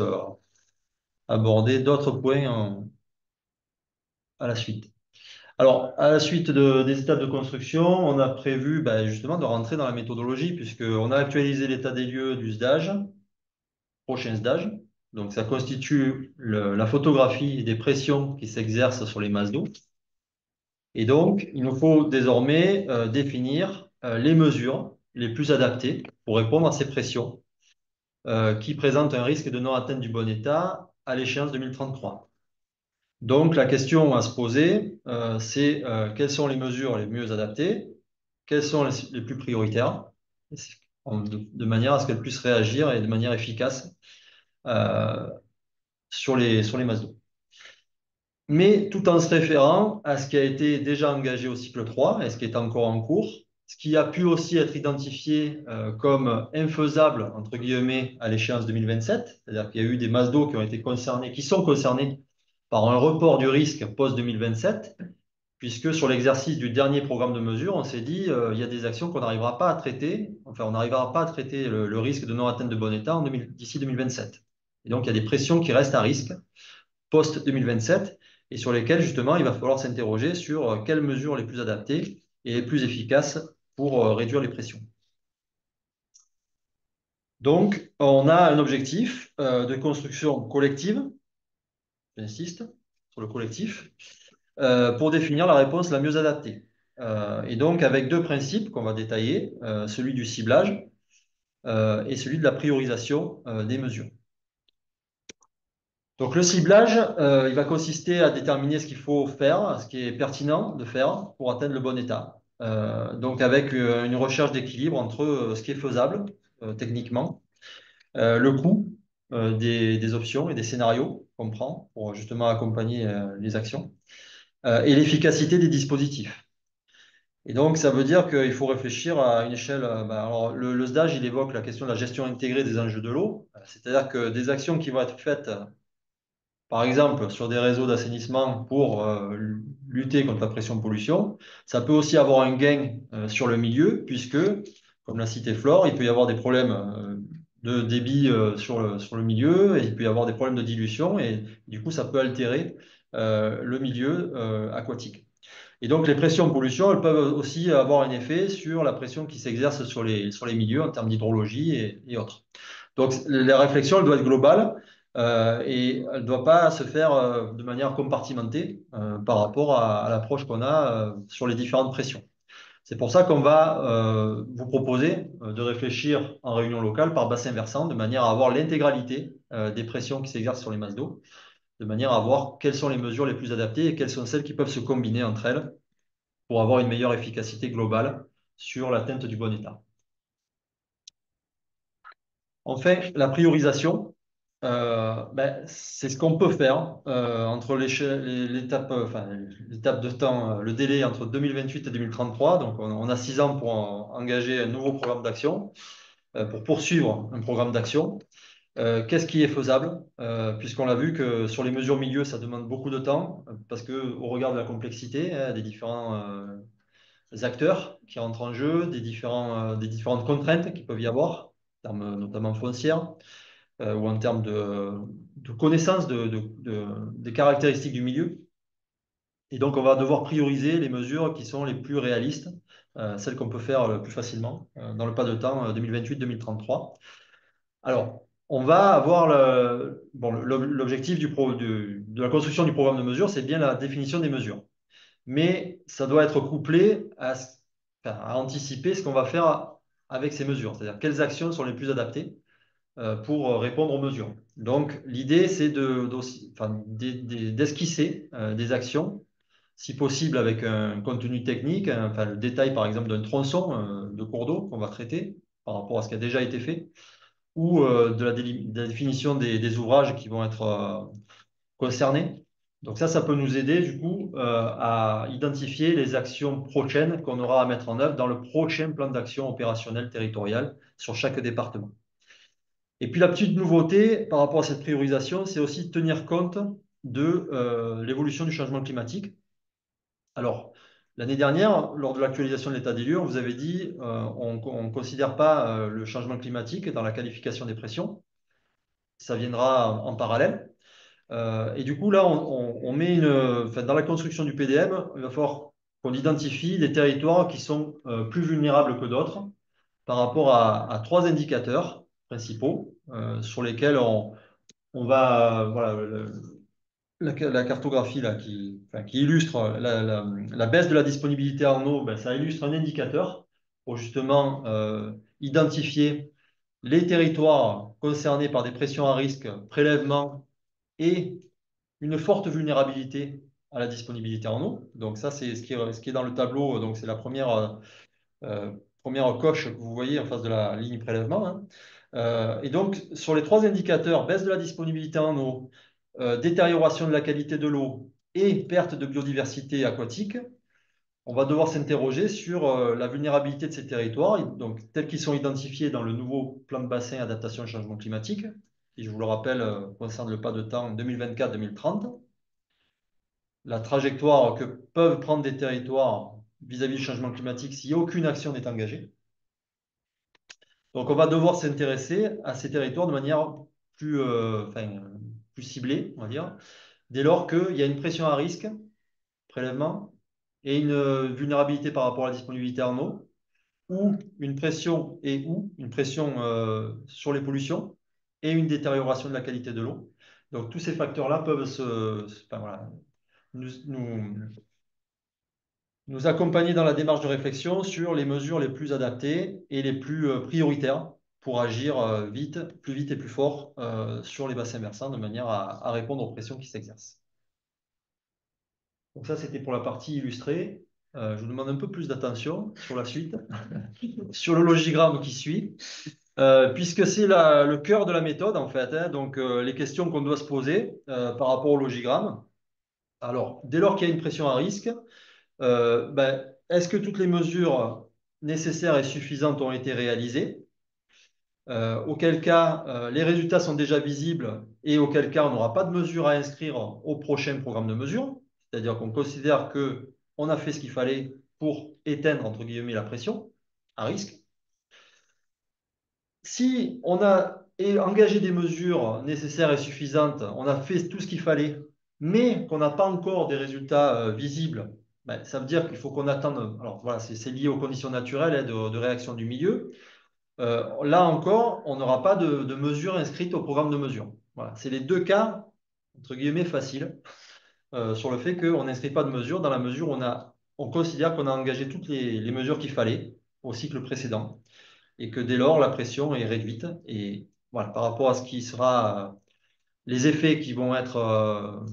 aborder d'autres points à la suite. Alors, à la suite des étapes de construction, on a prévu justement de rentrer dans la méthodologie, puisqu'on a actualisé l'état des lieux du SDAGE, prochain SDAGE. Donc, ça constitue la photographie des pressions qui s'exercent sur les masses d'eau. Et donc, il nous faut désormais définir les mesures les plus adaptées pour répondre à ces pressions qui présentent un risque de non-atteinte du bon état à l'échéance 2033. Donc, la question à se poser, c'est quelles sont les mesures les mieux adaptées, quelles sont les plus prioritaires, de manière à ce qu'elles puissent réagir et de manière efficace euh, sur les masses d'eau. Mais tout en se référant à ce qui a été déjà engagé au cycle 3 et ce qui est encore en cours, ce qui a pu aussi être identifié comme infaisable, entre guillemets, à l'échéance 2027, c'est-à-dire qu'il y a eu des masses d'eau qui ont été concernées, qui sont concernées par un report du risque post-2027, puisque sur l'exercice du dernier programme de mesure, on s'est dit il y a des actions qu'on n'arrivera pas à traiter, enfin on n'arrivera pas à traiter le risque de non-atteinte de bon état d'ici 2027. Et donc il y a des pressions qui restent à risque post-2027 et sur lesquelles justement il va falloir s'interroger sur quelles mesures les plus adaptées et les plus efficaces pour réduire les pressions. Donc, on a un objectif de construction collective, j'insiste sur le collectif, pour définir la réponse la mieux adaptée. Et donc, avec deux principes qu'on va détailler, celui du ciblage et celui de la priorisation des mesures. Donc, le ciblage, il va consister à déterminer ce qu'il faut faire, ce qui est pertinent de faire pour atteindre le bon état. Donc, avec une recherche d'équilibre entre ce qui est faisable techniquement, le coût des options et des scénarios qu'on prend pour justement accompagner les actions, et l'efficacité des dispositifs. Et donc, ça veut dire qu'il faut réfléchir à une échelle. Alors, le SDAGE, il évoque la question de la gestion intégrée des enjeux de l'eau, c'est-à-dire que des actions qui vont être faites, par exemple, sur des réseaux d'assainissement pour lutter contre la pression-pollution, ça peut aussi avoir un gain sur le milieu, puisque, comme l'a cité Flore, il peut y avoir des problèmes de débit sur le milieu, et il peut y avoir des problèmes de dilution, et du coup, ça peut altérer le milieu aquatique. Et donc, les pressions-pollution, elles peuvent aussi avoir un effet sur la pression qui s'exerce sur les milieux en termes d'hydrologie et autres. Donc, la réflexion, elle doit être globale et elle ne doit pas se faire de manière compartimentée par rapport à l'approche qu'on a sur les différentes pressions. C'est pour ça qu'on va vous proposer de réfléchir en réunion locale par bassin versant, de manière à avoir l'intégralité des pressions qui s'exercent sur les masses d'eau, de manière à voir quelles sont les mesures les plus adaptées et quelles sont celles qui peuvent se combiner entre elles pour avoir une meilleure efficacité globale sur l'atteinte du bon état. Enfin, la priorisation, c'est ce qu'on peut faire entre l'étape de temps, le délai entre 2028 et 2033. Donc, on a 6 ans pour engager un nouveau programme d'action, pour poursuivre un programme d'action. Qu'est-ce qui est faisable? Puisqu'on l'a vu que sur les mesures milieu, ça demande beaucoup de temps, parce qu'au regard de la complexité des différents acteurs qui rentrent en jeu, des différentes contraintes qu'il peut y avoir, notamment foncières, ou en termes de connaissance des caractéristiques du milieu. Et donc, on va devoir prioriser les mesures qui sont les plus réalistes, celles qu'on peut faire le plus facilement dans le pas de temps 2028-2033. Alors, on va avoir l'objectif de la construction du programme de mesures, c'est bien la définition des mesures. Mais ça doit être couplé à anticiper ce qu'on va faire avec ces mesures, c'est-à-dire quelles actions sont les plus adaptées pour répondre aux mesures. Donc, l'idée, c'est d'esquisser des actions, si possible avec un contenu technique, enfin, le détail, par exemple, d'un tronçon de cours d'eau qu'on va traiter par rapport à ce qui a déjà été fait, ou de la définition des ouvrages qui vont être concernés. Donc ça peut nous aider, du coup, à identifier les actions prochaines qu'on aura à mettre en œuvre dans le prochain plan d'action opérationnel territorial sur chaque département. Et puis la petite nouveauté par rapport à cette priorisation, c'est aussi de tenir compte de l'évolution du changement climatique. Alors, l'année dernière, lors de l'actualisation de l'état des lieux, on vous avait dit on ne considère pas le changement climatique dans la qualification des pressions. Ça viendra en parallèle. Et du coup, là, on met dans la construction du PDM, il va falloir qu'on identifie des territoires qui sont plus vulnérables que d'autres par rapport à trois indicateurs principaux sur lesquels on va, voilà, la cartographie là, qui illustre la baisse de la disponibilité en eau, ben, ça illustre un indicateur pour justement identifier les territoires concernés par des pressions à risque, prélèvement et une forte vulnérabilité à la disponibilité en eau. Donc ça, c'est ce qui est dans le tableau. Donc c'est la première coche que vous voyez en face de la ligne prélèvement, hein. Et donc, sur les trois indicateurs, baisse de la disponibilité en eau, détérioration de la qualité de l'eau et perte de biodiversité aquatique, on va devoir s'interroger sur la vulnérabilité de ces territoires, donc tels qu'ils sont identifiés dans le nouveau plan de bassin adaptation au changement climatique, qui, je vous le rappelle, concerne le pas de temps 2024-2030. La trajectoire que peuvent prendre des territoires vis-à-vis du changement climatique s'il n'y a aucune action n'est engagée. Donc, on va devoir s'intéresser à ces territoires de manière plus ciblée, on va dire, dès lors qu'il y a une pression à risque, prélèvement, et une vulnérabilité par rapport à la disponibilité en eau, ou une pression sur les pollutions, et une détérioration de la qualité de l'eau. Donc, tous ces facteurs-là peuvent nous accompagner dans la démarche de réflexion sur les mesures les plus adaptées et les plus prioritaires pour agir plus vite et plus fort sur les bassins versants de manière à répondre aux pressions qui s'exercent. Donc ça, c'était pour la partie illustrée. Je vous demande un peu plus d'attention sur la suite, sur le logigramme qui suit, puisque c'est le cœur de la méthode, en fait, hein. Donc, les questions qu'on doit se poser par rapport au logigramme. Alors, dès lors qu'il y a une pression à risque, est-ce que toutes les mesures nécessaires et suffisantes ont été réalisées? Auquel cas, les résultats sont déjà visibles et auquel cas, on n'aura pas de mesures à inscrire au prochain programme de mesures. C'est-à-dire qu'on considère qu'on a fait ce qu'il fallait pour éteindre, entre guillemets, la pression à risque. Si on a engagé des mesures nécessaires et suffisantes, on a fait tout ce qu'il fallait, mais qu'on n'a pas encore des résultats visibles, ça veut dire qu'il faut qu'on attende. Alors voilà, c'est lié aux conditions naturelles, hein, de réaction du milieu. Là encore, on n'aura pas de mesures inscrites au programme de mesures. Voilà, c'est les deux cas, entre guillemets, faciles, sur le fait qu'on n'inscrit pas de mesures dans la mesure où on considère qu'on a engagé toutes les mesures qu'il fallait au cycle précédent et que dès lors, la pression est réduite. Et voilà, par rapport à ce qui sera les effets qui vont être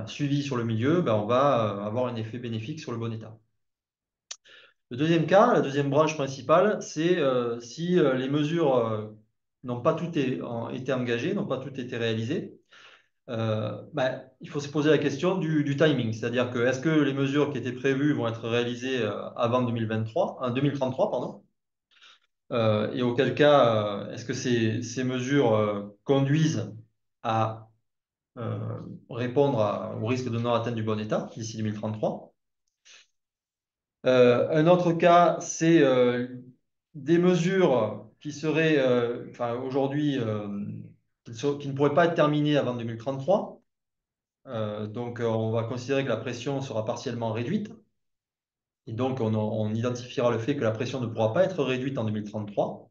suivis sur le milieu, on va avoir un effet bénéfique sur le bon état. Le deuxième cas, la deuxième branche principale, c'est si les mesures n'ont pas toutes été engagées, n'ont pas toutes été réalisées. Il faut se poser la question du timing, c'est-à-dire que est-ce que les mesures qui étaient prévues vont être réalisées avant 2033, pardon. Et auquel cas, est-ce que ces mesures conduisent à répondre au risque de non-atteinte du bon état d'ici 2033? Un autre cas, c'est des mesures qui seraient aujourd'hui qui ne pourraient pas être terminées avant 2033. Donc, on va considérer que la pression sera partiellement réduite. Et donc, on identifiera le fait que la pression ne pourra pas être réduite en 2033.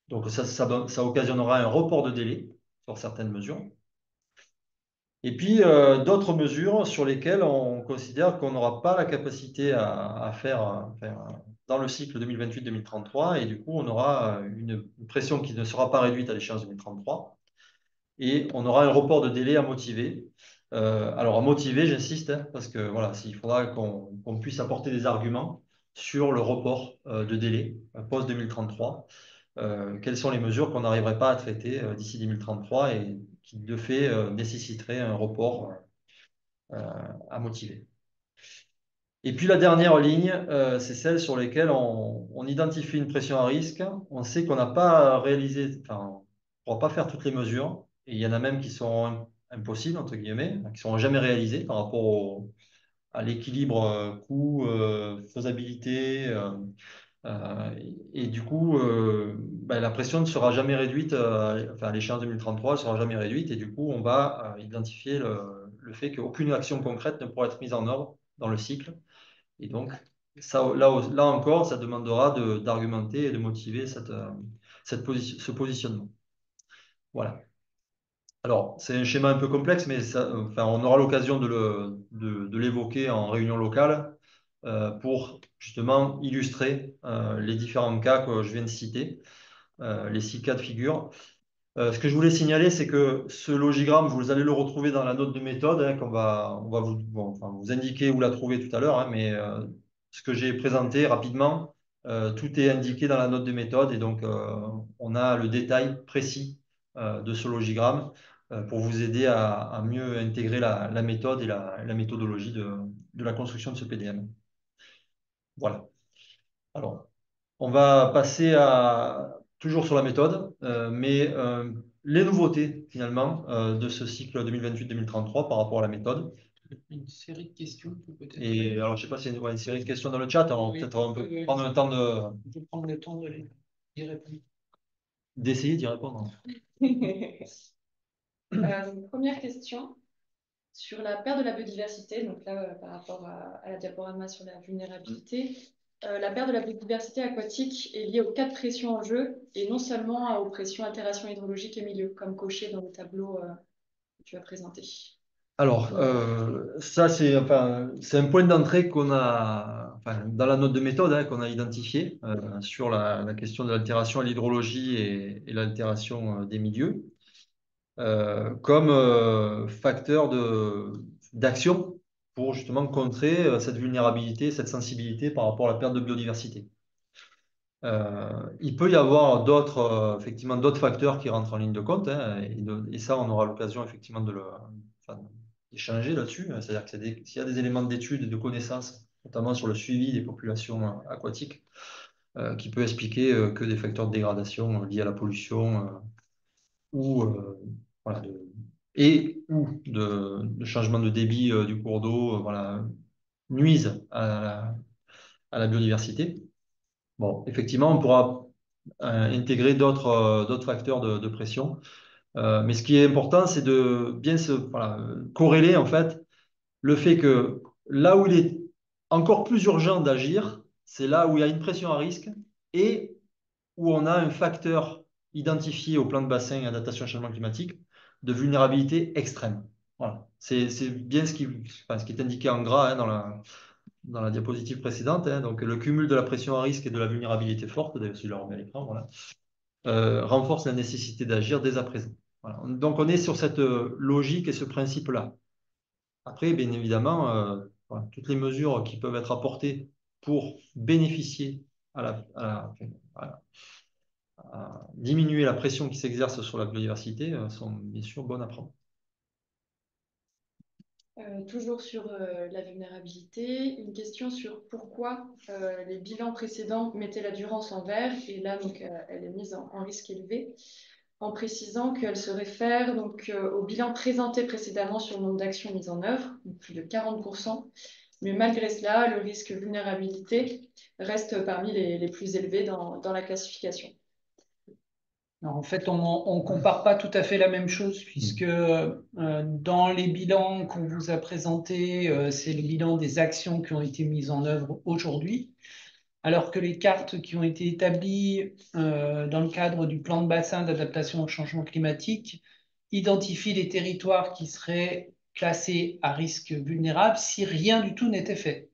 Donc, ça occasionnera un report de délai sur certaines mesures. Et puis, d'autres mesures sur lesquelles on considère qu'on n'aura pas la capacité à faire dans le cycle 2028-2033 et du coup, on aura une pression qui ne sera pas réduite à l'échéance 2033 et on aura un report de délai à motiver. Alors, à motiver, j'insiste, hein, parce que voilà, il faudra qu'on puisse apporter des arguments sur le report de délai post-2033. Quelles sont les mesures qu'on n'arriverait pas à traiter d'ici 2033 et qui, de fait, nécessiteraient un report à motiver. Et puis la dernière ligne, c'est celle sur laquelle on identifie une pression à risque. On sait qu'on n'a pas réalisé, enfin, on ne pourra pas faire toutes les mesures. Et il y en a même qui sont impossibles, entre guillemets, qui ne seront jamais réalisées par rapport à l'équilibre coût, faisabilité. Et du coup, la pression ne sera jamais réduite, enfin, à l'échéance 2033, elle ne sera jamais réduite. Et du coup, on va identifier le fait qu'aucune action concrète ne pourra être mise en œuvre dans le cycle. Et donc, ça, là encore, ça demandera d'argumenter et de motiver ce positionnement. Voilà. Alors, c'est un schéma un peu complexe, mais enfin, on aura l'occasion de l'évoquer en réunion locale pour justement illustrer les différents cas que je viens de citer, les 6 cas de figure. Ce que je voulais signaler, c'est que ce logigramme, vous allez le retrouver dans la note de méthode, hein, on va vous indiquer où la trouver tout à l'heure, hein, mais ce que j'ai présenté rapidement, tout est indiqué dans la note de méthode et donc on a le détail précis de ce logigramme pour vous aider à mieux intégrer la méthode et la méthodologie de la construction de ce PDM. Voilà. Alors, on va passer toujours sur la méthode, mais les nouveautés finalement de ce cycle 2028-2033 par rapport à la méthode. Une série de questions peut-être. Et alors, je ne sais pas s'il y a une série de questions dans le chat, alors Oui, peut-être on peut prendre le temps Je vais prendre le temps d'y répondre. d'essayer d'y répondre. Première question sur la perte de la biodiversité. Donc là, par rapport à la diaporama sur la vulnérabilité, la perte de la biodiversité aquatique est liée aux 4 pressions en jeu et non seulement aux pressions altération hydrologique et milieu, comme coché dans le tableau que tu as présenté. Alors, ça, c'est un point d'entrée qu'on a, dans la note de méthode hein, qu'on a identifié sur la question de l'altération à l'hydrologie et l'altération des milieux comme facteur d'action pour justement contrer cette vulnérabilité, cette sensibilité par rapport à la perte de biodiversité. Il peut y avoir effectivement d'autres facteurs qui rentrent en ligne de compte hein, et ça, on aura l'occasion effectivement d'échanger là-dessus. C'est-à-dire que s'il y a des éléments d'études et de connaissances, notamment sur le suivi des populations aquatiques, qui peut expliquer que des facteurs de dégradation liés à la pollution ou voilà, ou de changement de débit du cours d'eau voilà, nuisent à la biodiversité. Bon, effectivement, on pourra intégrer d'autres facteurs de pression. Mais ce qui est important, c'est de bien corréler en fait le fait que là où il est encore plus urgent d'agir, c'est là où il y a une pression à risque et où on a un facteur identifié au plan de bassin et adaptation au changement climatique de vulnérabilité extrême. Voilà. C'est bien ce qui est indiqué en gras hein, dans la diapositive précédente. Hein. Donc, le cumul de la pression à risque et de la vulnérabilité forte, d'ailleurs, si je la remets à l'écran, voilà, renforce la nécessité d'agir dès à présent. Voilà. Donc, on est sur cette logique et ce principe-là. Après, bien évidemment, toutes les mesures qui peuvent être apportées pour bénéficier à diminuer la pression qui s'exerce sur la biodiversité sont bien sûr bonnes à prendre. Toujours sur la vulnérabilité, une question sur pourquoi les bilans précédents mettaient la Durance en vert et là donc elle est mise en risque élevé, en précisant qu'elle se réfère donc au bilan présenté précédemment sur le nombre d'actions mises en œuvre, plus de 40%, mais malgré cela, le risque vulnérabilité reste parmi les plus élevés dans la classification. Alors, en fait, on ne compare pas tout à fait la même chose puisque dans les bilans qu'on vous a présentés, c'est le bilan des actions qui ont été mises en œuvre aujourd'hui, alors que les cartes qui ont été établies dans le cadre du plan de bassin d'adaptation au changement climatique identifient les territoires qui seraient classés à risque vulnérable si rien du tout n'était fait.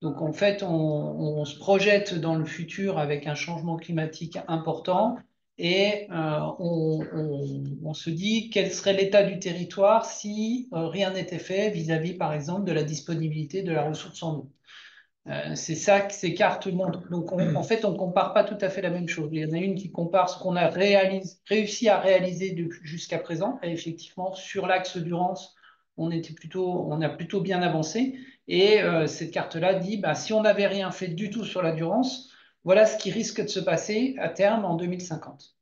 Donc en fait, on se projette dans le futur avec un changement climatique important et on se dit quel serait l'état du territoire si rien n'était fait vis-à-vis, par exemple, de la disponibilité de la ressource en eau. C'est ça que ces cartes montrent. Donc, en fait, on ne compare pas tout à fait la même chose. Il y en a une qui compare ce qu'on a réussi à réaliser jusqu'à présent. Et effectivement, sur l'axe Durance, on a plutôt bien avancé. Et cette carte-là dit, bah, si on n'avait rien fait du tout sur la Durance, voilà ce qui risque de se passer à terme en 2050.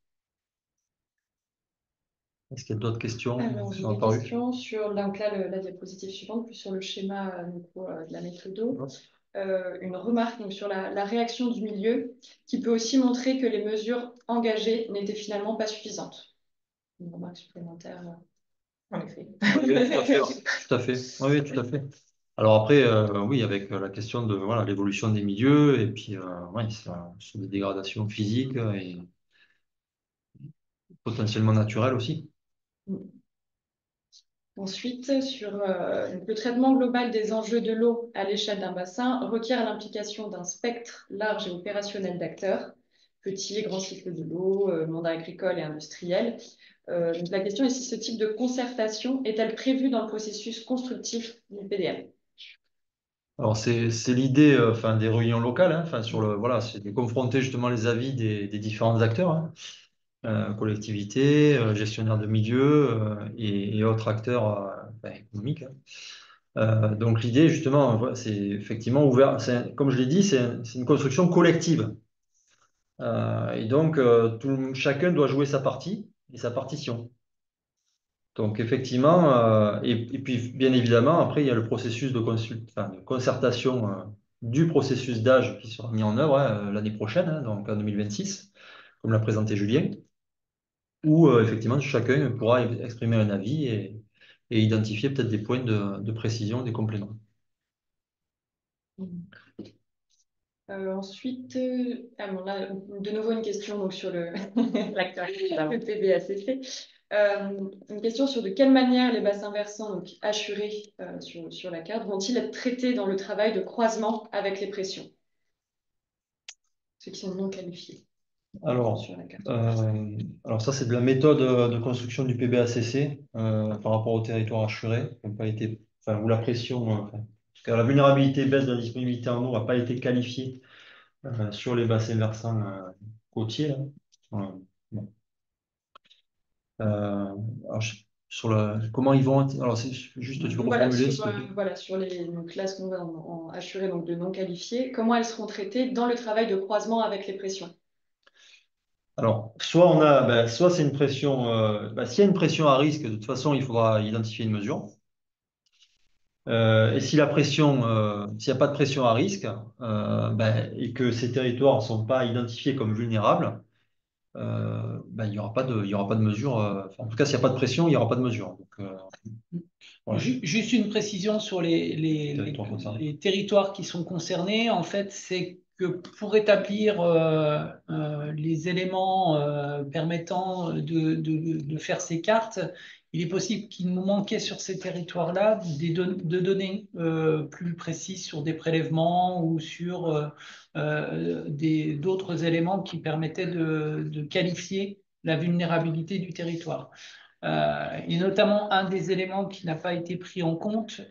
Est-ce qu'il y a d'autres questions Alors, qui j'ai sont des apparues? questions sur donc là, la diapositive suivante, plus sur le schéma de la méthode. Une remarque donc, sur la réaction du milieu qui peut aussi montrer que les mesures engagées n'étaient finalement pas suffisantes. Une remarque supplémentaire, en effet. Oui, tout à fait. Tout à fait. Oui, tout à fait. Alors après, oui, avec la question de voilà, l'évolution des milieux et puis ouais, sur des dégradations physiques et potentiellement naturelles aussi. Ensuite, sur le traitement global des enjeux de l'eau à l'échelle d'un bassin requiert l'implication d'un spectre large et opérationnel d'acteurs, petits et grands cycles de l'eau, monde agricole et industriel. Donc la question est si ce type de concertation est-elle prévue dans le processus constructif du PDM? Alors c'est l'idée enfin, des réunions locales, hein, enfin, sur le, voilà, c'est de confronter justement les avis des différents acteurs, hein, collectivités, gestionnaires de milieux et autres acteurs enfin, économiques. Hein. Donc l'idée justement, voilà, c'est effectivement ouvert, comme je l'ai dit, c'est une construction collective. Et donc chacun doit jouer sa partie et sa partition. Donc effectivement, et puis bien évidemment, après, il y a le processus enfin, de concertation du processus d'âge qui sera mis en œuvre hein, l'année prochaine, hein, donc en 2026, comme l'a présenté Julien, où effectivement chacun pourra exprimer un avis et identifier peut-être des points de précision, des compléments. Ensuite, bon, là, de nouveau une question donc, sur le PBACC. Une question sur de quelle manière les bassins versants donc, assurés sur la carte vont-ils être traités dans le travail de croisement avec les pressions, ceux qui sont non qualifiés sur la carte. Alors ça, c'est de la méthode de construction du PBACC par rapport au territoire assuré, qui n'a pas été, enfin, où la pression, enfin, en tout cas, la vulnérabilité baisse de la disponibilité en eau n'a pas été qualifiée sur les bassins versants côtiers. Là. Bon. Alors, sur comment ils vont. Alors, c'est juste, tu peux Voilà, reformuler, sur, s'il te plaît. voilà, sur les classes qu'on va en assurer donc de non qualifiés, comment elles seront traitées dans le travail de croisement avec les pressions? Alors, soit on a, soit c'est une pression. S'il y a une pression à risque, de toute façon, il faudra identifier une mesure. Et si la pression, s'il n'y a pas de pression à risque et que ces territoires ne sont pas identifiés comme vulnérables, il n'y aura pas il y aura pas de mesure. En tout cas, s'il n'y a pas de pression, il n'y aura pas de mesure. Donc, voilà. Juste une précision sur les territoires qui sont concernés. En fait, c'est que pour établir les éléments permettant de faire ces cartes, il est possible qu'il nous manquait sur ces territoires-là de données plus précises sur des prélèvements ou sur d'autres éléments qui permettaient de qualifier la vulnérabilité du territoire. Et notamment, un des éléments qui n'a pas été pris en compte,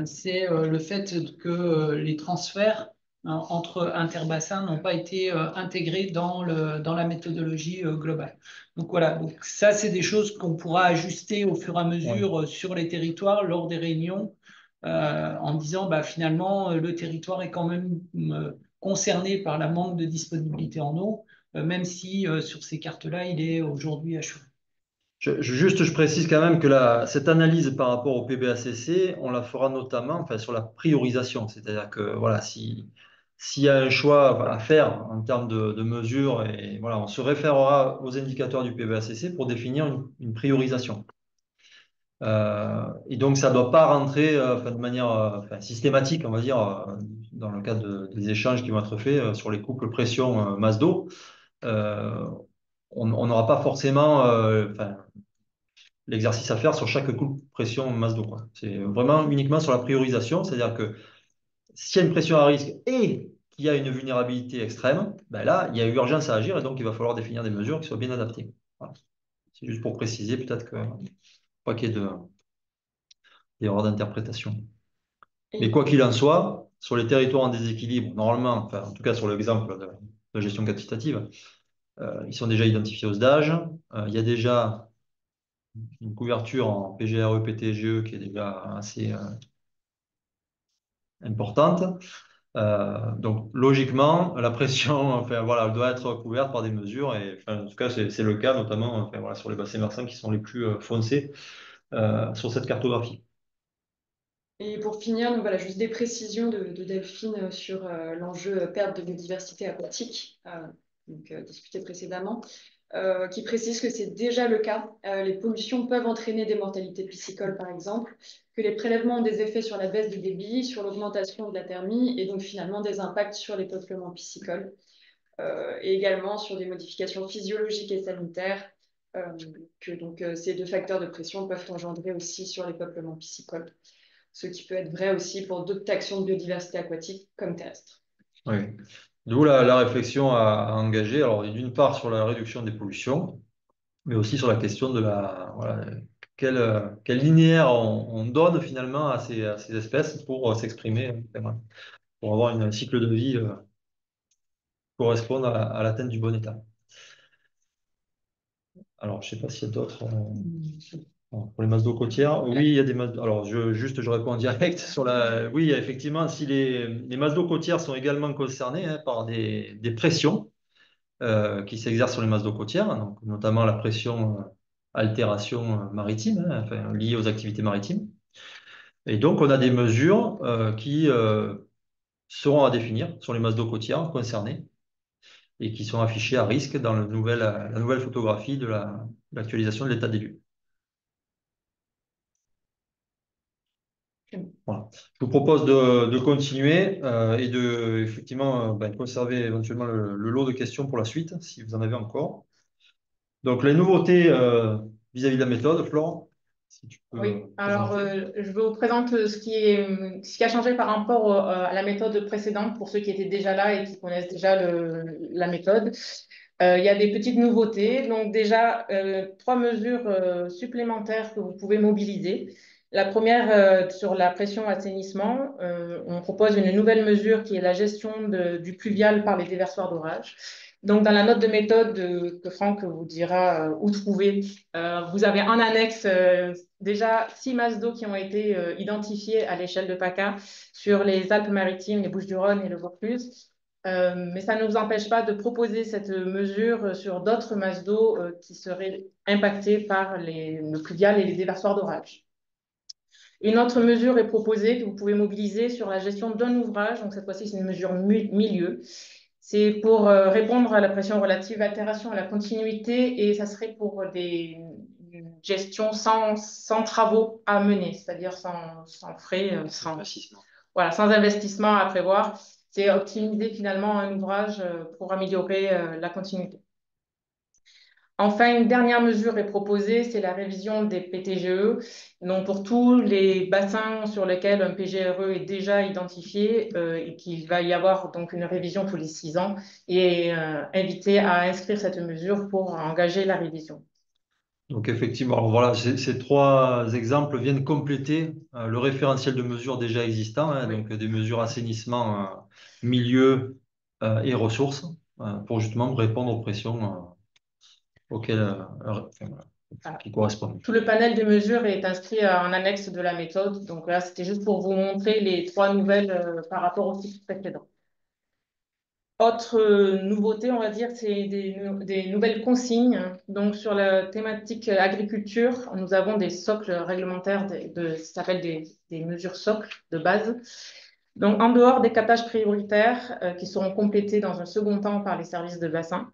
c'est le fait que les transferts entre interbassins n'ont pas été intégrés dans la méthodologie globale. Donc voilà, donc ça, c'est des choses qu'on pourra ajuster au fur et à mesure sur les territoires lors des réunions, en disant bah, finalement, le territoire est quand même concerné par la manque de disponibilité en eau, même si sur ces cartes-là, il est aujourd'hui assuré. Je précise quand même que cette analyse par rapport au PBACC, on la fera notamment enfin, sur la priorisation. C'est-à-dire que voilà, s'il y a un choix à faire en termes de mesures, et, voilà, on se référera aux indicateurs du PBACC pour définir une priorisation. Et donc, ça ne doit pas rentrer de manière systématique, on va dire, dans le cadre des échanges qui vont être faits sur les couples pression-masse d'eau. On n'aura pas forcément l'exercice à faire sur chaque coup de pression masse d'eau. C'est vraiment uniquement sur la priorisation, c'est-à-dire que s'il y a une pression à risque et qu'il y a une vulnérabilité extrême, ben là, il y a urgence à agir et donc il va falloir définir des mesures qui soient bien adaptées. Voilà. C'est juste pour préciser, peut-être que pas qu'il y ait d'erreur d'interprétation. Mais quoi qu'il en soit, sur les territoires en déséquilibre, normalement, enfin, en tout cas sur l'exemple de la gestion quantitative, ils sont déjà identifiés au SDAGE. Il y a déjà une couverture en PGRE, PTGE qui est déjà assez importante. Donc logiquement, la pression, enfin, voilà, elle doit être couverte par des mesures. Et enfin, en tout cas, c'est le cas, notamment enfin, voilà, sur les bassins versants qui sont les plus foncés sur cette cartographie. Et pour finir, donc voilà, juste des précisions de Delphine sur l'enjeu perte de biodiversité aquatique, discuté précédemment, qui précise que c'est déjà le cas. Les pollutions peuvent entraîner des mortalités piscicoles, par exemple, que les prélèvements ont des effets sur la baisse du débit, sur l'augmentation de la thermie, et donc finalement des impacts sur les peuplements piscicoles, et également sur des modifications physiologiques et sanitaires, que donc ces deux facteurs de pression peuvent engendrer aussi sur les peuplements piscicoles, ce qui peut être vrai aussi pour d'autres taxons de biodiversité aquatique comme terrestre. Oui. D'où la réflexion à engager, alors d'une part sur la réduction des pollutions, mais aussi sur la question de voilà, quel linéaire on donne finalement à ces espèces pour s'exprimer, pour avoir un cycle de vie correspondre à l'atteinte du bon état. Alors, je ne sais pas s'il y a d'autres. Pour les masses d'eau côtières, oui, il y a des masses. Alors, je réponds en direct sur la. Oui, effectivement, si les masses d'eau côtières sont également concernées par des pressions qui s'exercent sur les masses d'eau côtières, donc, notamment la pression altération maritime, enfin, liée aux activités maritimes. Et donc, on a des mesures qui seront à définir sur les masses d'eau côtières concernées et qui sont affichées à risque dans la nouvelle photographie de l'actualisation de l'état des lieux. Voilà. Je vous propose de continuer et de effectivement conserver éventuellement le lot de questions pour la suite, si vous en avez encore. Donc, les nouveautés vis-à-vis de la méthode, Florent, si tu peux Oui, alors présenter. je vous présente ce qui a changé par rapport à la méthode précédente pour ceux qui étaient déjà là et qui connaissent déjà la méthode. Il y a des petites nouveautés. Donc déjà, trois mesures supplémentaires que vous pouvez mobiliser. La première, sur la pression assainissement, on propose une nouvelle mesure qui est la gestion du pluvial par les déversoirs d'orage. Donc, dans la note de méthode que Franck vous dira où trouver, vous avez en annexe déjà 6 masses d'eau qui ont été identifiées à l'échelle de PACA sur les Alpes-Maritimes, les Bouches-du-Rhône et le Vaucluse. Mais ça ne nous empêche pas de proposer cette mesure sur d'autres masses d'eau qui seraient impactées par le pluvial et les déversoirs d'orage. Une autre mesure est proposée que vous pouvez mobiliser sur la gestion d'un ouvrage. Donc, cette fois-ci, c'est une mesure milieu. C'est pour répondre à la pression relative à l'altération à la continuité et ça serait pour une gestion sans travaux à mener, c'est-à-dire sans frais, voilà, sans investissement à prévoir. C'est optimiser finalement un ouvrage pour améliorer la continuité. Enfin, une dernière mesure est proposée, c'est la révision des PTGE. Donc, pour tous les bassins sur lesquels un PGRE est déjà identifié et qu'il va y avoir donc une révision tous les 6 ans et inviter à inscrire cette mesure pour engager la révision. Donc effectivement, alors voilà, ces trois exemples viennent compléter le référentiel de mesures déjà existant, Oui. donc des mesures assainissement, milieu et ressources, pour justement répondre aux pressions auxquelles Voilà. qui correspondent. Tout le panel de mesures est inscrit en annexe de la méthode. Donc là, c'était juste pour vous montrer les trois nouvelles par rapport au cycle précédent. Autre nouveauté, on va dire, c'est des nouvelles consignes. Donc, sur la thématique agriculture, nous avons des socles réglementaires, ça s'appelle des mesures socles de base. Donc, en dehors des captages prioritaires qui seront complétés dans un second temps par les services de bassin,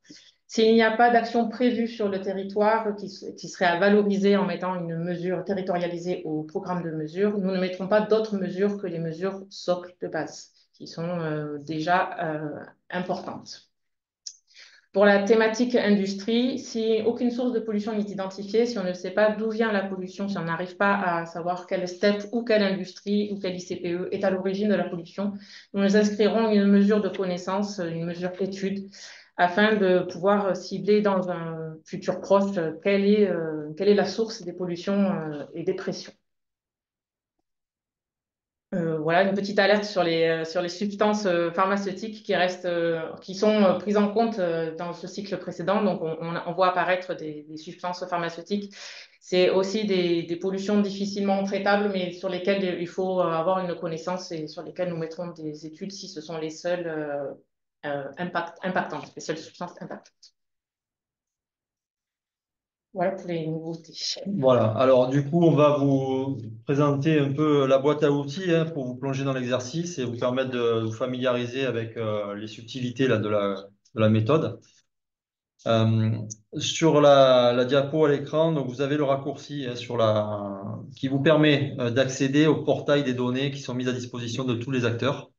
s'il n'y a pas d'action prévue sur le territoire qui serait à valoriser en mettant une mesure territorialisée au programme de mesures, nous ne mettrons pas d'autres mesures que les mesures socles de base qui sont déjà importantes. Pour la thématique industrie, si aucune source de pollution n'est identifiée, si on ne sait pas d'où vient la pollution, si on n'arrive pas à savoir quelle step ou quelle industrie ou quelle ICPE est à l'origine de la pollution, nous inscrirons une mesure de connaissance, une mesure d'étude, afin de pouvoir cibler dans un futur proche quelle est la source des pollutions et des pressions. Voilà une petite alerte sur les substances pharmaceutiques qui sont prises en compte dans ce cycle précédent. Donc, on voit apparaître des substances pharmaceutiques. C'est aussi des pollutions difficilement traitables, mais sur lesquelles il faut avoir une connaissance et sur lesquelles nous mettrons des études si ce sont les seules impactantes, les seules substances impactantes. Voilà pour les nouveautés. Voilà, alors du coup, on va vous présenter un peu la boîte à outils pour vous plonger dans l'exercice et vous permettre de vous familiariser avec les subtilités là, de la méthode. Sur la diapo à l'écran, donc vous avez le raccourci qui vous permet d'accéder au portail des données qui sont mises à disposition de tous les acteurs.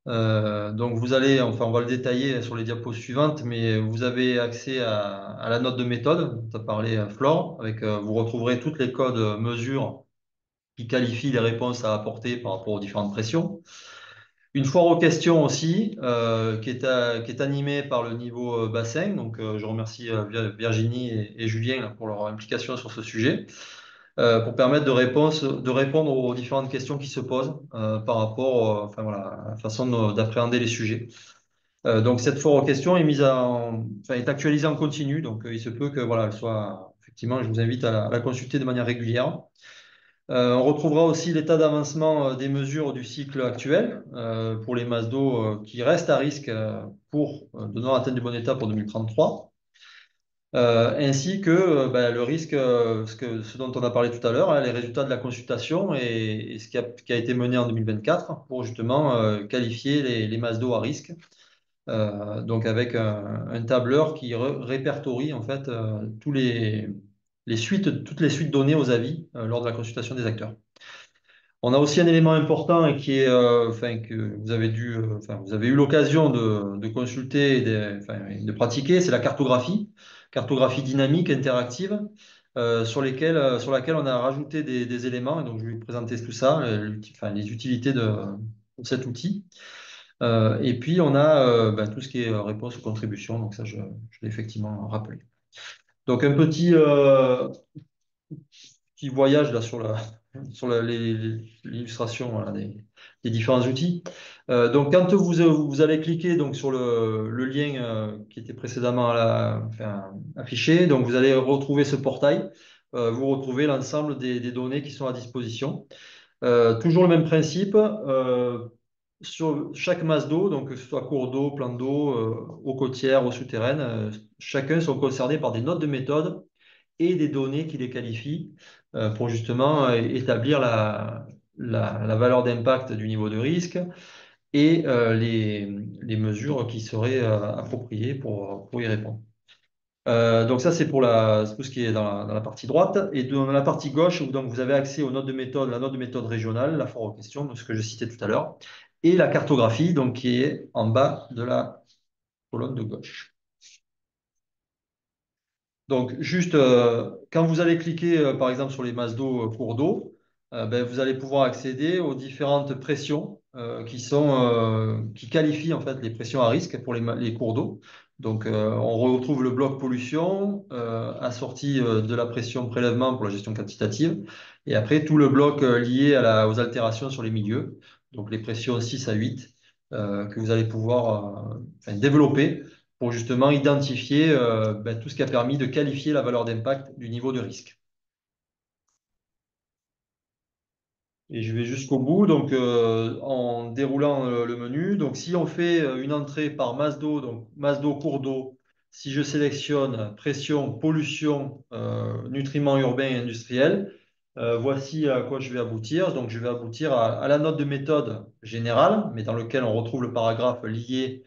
Donc vous allez, enfin on va le détailler sur les diapos suivantes, mais vous avez accès à la note de méthode dont a parlé Flore, vous retrouverez toutes les codes mesures qui qualifient les réponses à apporter par rapport aux différentes pressions. Une foire aux questions aussi, qui est animée par le niveau bassin. Donc je remercie Virginie et Julien là, pour leur implication sur ce sujet. Pour permettre de répondre aux différentes questions qui se posent par rapport enfin, voilà, à la façon d'appréhender les sujets. Donc cette foire aux questions est actualisée en continu, donc il se peut que voilà, elle soit effectivement, je vous invite à la consulter de manière régulière. On retrouvera aussi l'état d'avancement des mesures du cycle actuel pour les masses d'eau qui restent à risque pour de non-atteinte du bon état pour 2033. Ainsi que le risque, ce dont on a parlé tout à l'heure, hein, les résultats de la consultation et ce qui a été mené en 2024 pour justement qualifier les masses d'eau à risque. Donc avec un tableur qui répertorie en fait toutes les suites données aux avis lors de la consultation des acteurs. On a aussi un élément important et qui est, que vous avez eu l'occasion de consulter et de pratiquer, c'est la cartographie dynamique interactive, sur laquelle on a rajouté des éléments. Et donc, je vais vous présenter tout ça, les utilités de cet outil. Et puis, on a tout ce qui est réponse aux contributions. Donc, ça, je l'ai effectivement rappelé. Donc, un petit voyage là, sur l'illustration voilà, des différents outils. Donc, quand vous allez cliquer donc, sur le lien qui était précédemment affiché, donc vous allez retrouver ce portail. Vous retrouvez l'ensemble des données qui sont à disposition. Toujours le même principe. Sur chaque masse d'eau, donc que ce soit cours d'eau, plan d'eau, eau côtière, eau souterraine, chacun sont concernés par des notes de méthode et des données qui les qualifient pour justement établir la valeur d'impact du niveau de risque et les mesures qui seraient appropriées pour y répondre. Donc ça, c'est pour tout ce qui est dans la partie droite. Et dans la partie gauche, donc, vous avez accès aux notes de méthode, la note de méthode régionale, la foire aux questions, donc ce que je citais tout à l'heure, et la cartographie, donc, qui est en bas de la colonne de gauche. Donc, juste, quand vous allez cliquer, par exemple, sur les masses d'eau, cours d'eau, vous allez pouvoir accéder aux différentes pressions qui qualifient en fait les pressions à risque pour les cours d'eau. Donc, on retrouve le bloc pollution assorti de la pression prélèvement pour la gestion quantitative. Et après, tout le bloc lié aux altérations sur les milieux. Donc, les pressions 6 à 8 que vous allez pouvoir développer pour justement identifier tout ce qui a permis de qualifier la valeur d'impact du niveau de risque. Et je vais jusqu'au bout, donc en déroulant le menu. Donc si on fait une entrée par masse d'eau, donc masse d'eau, cours d'eau, si je sélectionne pression, pollution, nutriments urbains et industriels, voici à quoi je vais aboutir. Donc je vais aboutir à la note de méthode générale, mais dans lequel on retrouve le paragraphe lié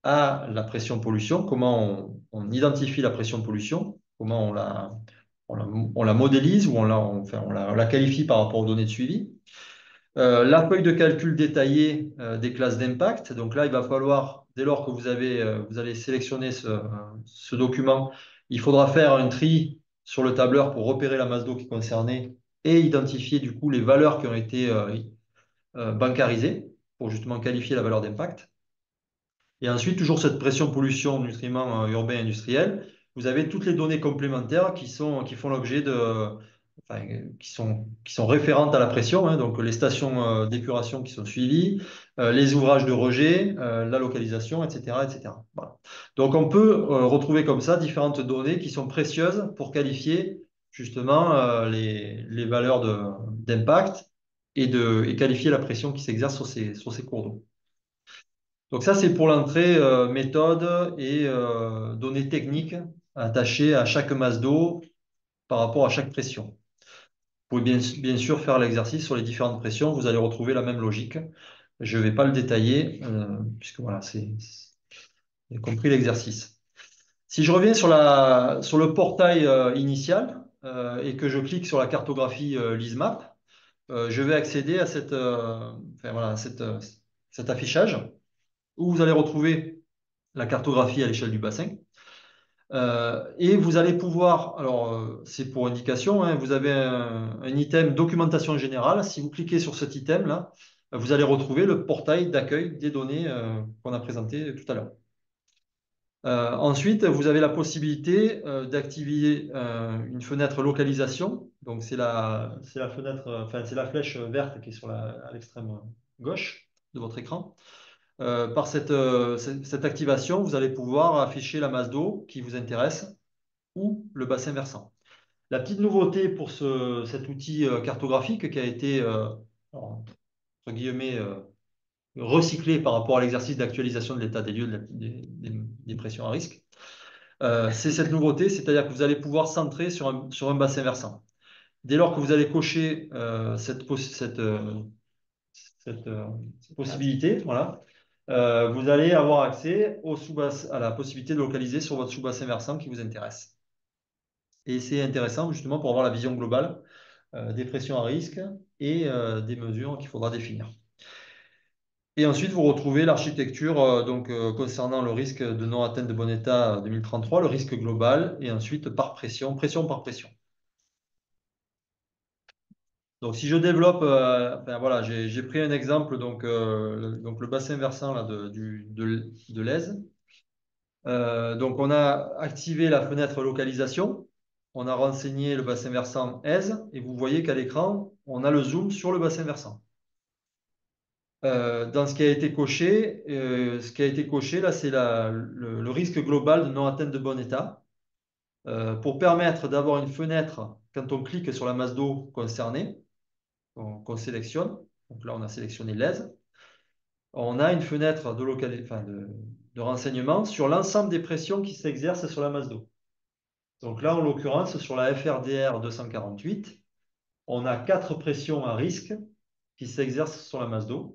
à la pression pollution, comment on identifie la pression pollution, comment on la modélise ou on la qualifie par rapport aux données de suivi. La feuille de calcul détaillée des classes d'impact. Donc là, il va falloir dès lors que vous allez sélectionner ce document, il faudra faire un tri sur le tableur pour repérer la masse d'eau qui est concernée et identifier du coup les valeurs qui ont été bancarisées pour justement qualifier la valeur d'impact. Et ensuite, toujours cette pression pollution nutriments urbains industriels, vous avez toutes les données complémentaires qui font l'objet enfin, qui sont référentes à la pression, hein, donc les stations d'épuration qui sont suivies, les ouvrages de rejet, la localisation, etc., etc. Voilà. Donc on peut retrouver comme ça différentes données qui sont précieuses pour qualifier justement les valeurs d'impact et qualifier la pression qui s'exerce sur ces cours d'eau. Donc ça, c'est pour l'entrée méthode et données techniques attachées à chaque masse d'eau par rapport à chaque pression. Vous pouvez bien sûr faire l'exercice sur les différentes pressions, vous allez retrouver la même logique. Je ne vais pas le détailler, puisque voilà, vous avez compris l'exercice. Si je reviens sur le portail initial et que je clique sur la cartographie LISMAP, je vais accéder à cet affichage où vous allez retrouver la cartographie à l'échelle du bassin. Et vous allez pouvoir, alors c'est pour indication, hein, vous avez un item documentation générale. Si vous cliquez sur cet item-là, vous allez retrouver le portail d'accueil des données qu'on a présenté tout à l'heure. Ensuite, vous avez la possibilité d'activer une fenêtre localisation. Donc c'est la fenêtre, enfin c'est la flèche verte qui est à l'extrême gauche de votre écran. Par cette activation, vous allez pouvoir afficher la masse d'eau qui vous intéresse ou le bassin versant. La petite nouveauté pour cet outil cartographique qui a été, entre guillemets, recyclé par rapport à l'exercice d'actualisation de l'état des lieux des pressions à risque, c'est cette nouveauté, c'est-à-dire que vous allez pouvoir centrer sur un bassin versant. Dès lors que vous allez cocher cette possibilité, voilà, vous allez avoir accès à la possibilité de localiser sur votre sous-bassin versant qui vous intéresse. Et c'est intéressant justement pour avoir la vision globale des pressions à risque et des mesures qu'il faudra définir. Et ensuite, vous retrouvez l'architecture concernant le risque de non-atteinte de bon état 2033, le risque global, et ensuite par pression par pression. Donc, si je développe, voilà, j'ai pris un exemple, donc le bassin versant là, de l'Aise. Donc, on a activé la fenêtre localisation, on a renseigné le bassin versant Aise, et vous voyez qu'à l'écran, on a le zoom sur le bassin versant. Dans ce qui a été coché, là, c'est le risque global de non-atteinte de bon état. Pour permettre d'avoir une fenêtre, quand on clique sur la masse d'eau concernée, qu'on sélectionne, donc là on a sélectionné l'Aise, on a une fenêtre de renseignement sur l'ensemble des pressions qui s'exercent sur la masse d'eau. Donc là, en l'occurrence, sur la FRDR 248, on a 4 pressions à risque qui s'exercent sur la masse d'eau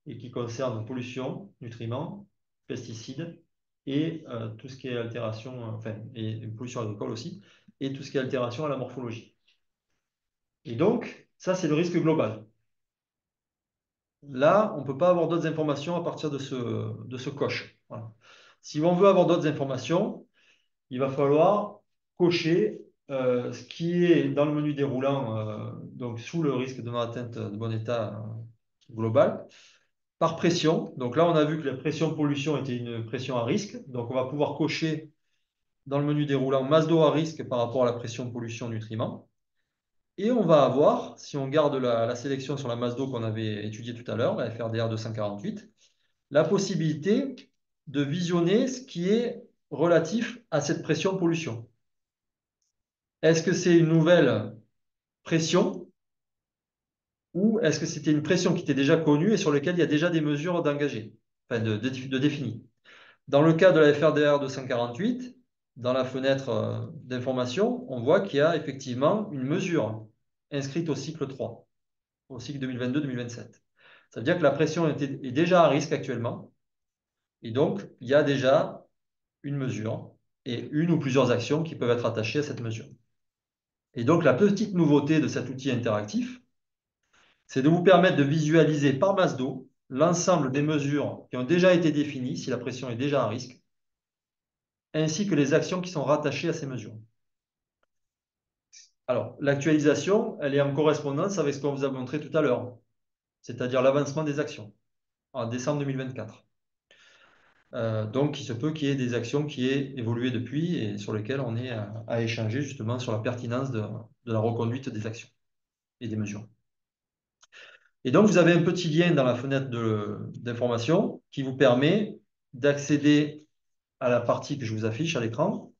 et qui concernent pollution, nutriments, pesticides et tout ce qui est altération, et pollution agricole aussi, et tout ce qui est altération à la morphologie. Et donc, ça, c'est le risque global. Là, on ne peut pas avoir d'autres informations à partir de ce coche. Voilà. Si on veut avoir d'autres informations, il va falloir cocher ce qui est dans le menu déroulant, donc sous le risque de non-atteinte de bon état global, par pression. Donc là, on a vu que la pression pollution était une pression à risque. Donc on va pouvoir cocher dans le menu déroulant masse d'eau à risque par rapport à la pression pollution nutriments. Et on va avoir, si on garde la sélection sur la masse d'eau qu'on avait étudiée tout à l'heure, la FRDR 248, la possibilité de visionner ce qui est relatif à cette pression pollution. Est-ce que c'est une nouvelle pression ou est-ce que c'était une pression qui était déjà connue et sur laquelle il y a déjà des mesures d'engagées, de définies? Dans le cas de la FRDR 248, dans la fenêtre d'information, on voit qu'il y a effectivement une mesure inscrite au cycle 3, au cycle 2022-2027. Ça veut dire que la pression est déjà à risque actuellement. Et donc, il y a déjà une mesure et une ou plusieurs actions qui peuvent être attachées à cette mesure. Et donc, la petite nouveauté de cet outil interactif, c'est de vous permettre de visualiser par masse d'eau l'ensemble des mesures qui ont déjà été définies, si la pression est déjà à risque, ainsi que les actions qui sont rattachées à ces mesures. Alors, l'actualisation, elle est en correspondance avec ce qu'on vous a montré tout à l'heure, c'est-à-dire l'avancement des actions en décembre 2024. Donc, il se peut qu'il y ait des actions qui aient évolué depuis et sur lesquelles on est à échanger justement sur la pertinence de la reconduite des actions et des mesures. Et donc, vous avez un petit lien dans la fenêtre d'information qui vous permet d'accéder à la partie que je vous affiche à l'écran.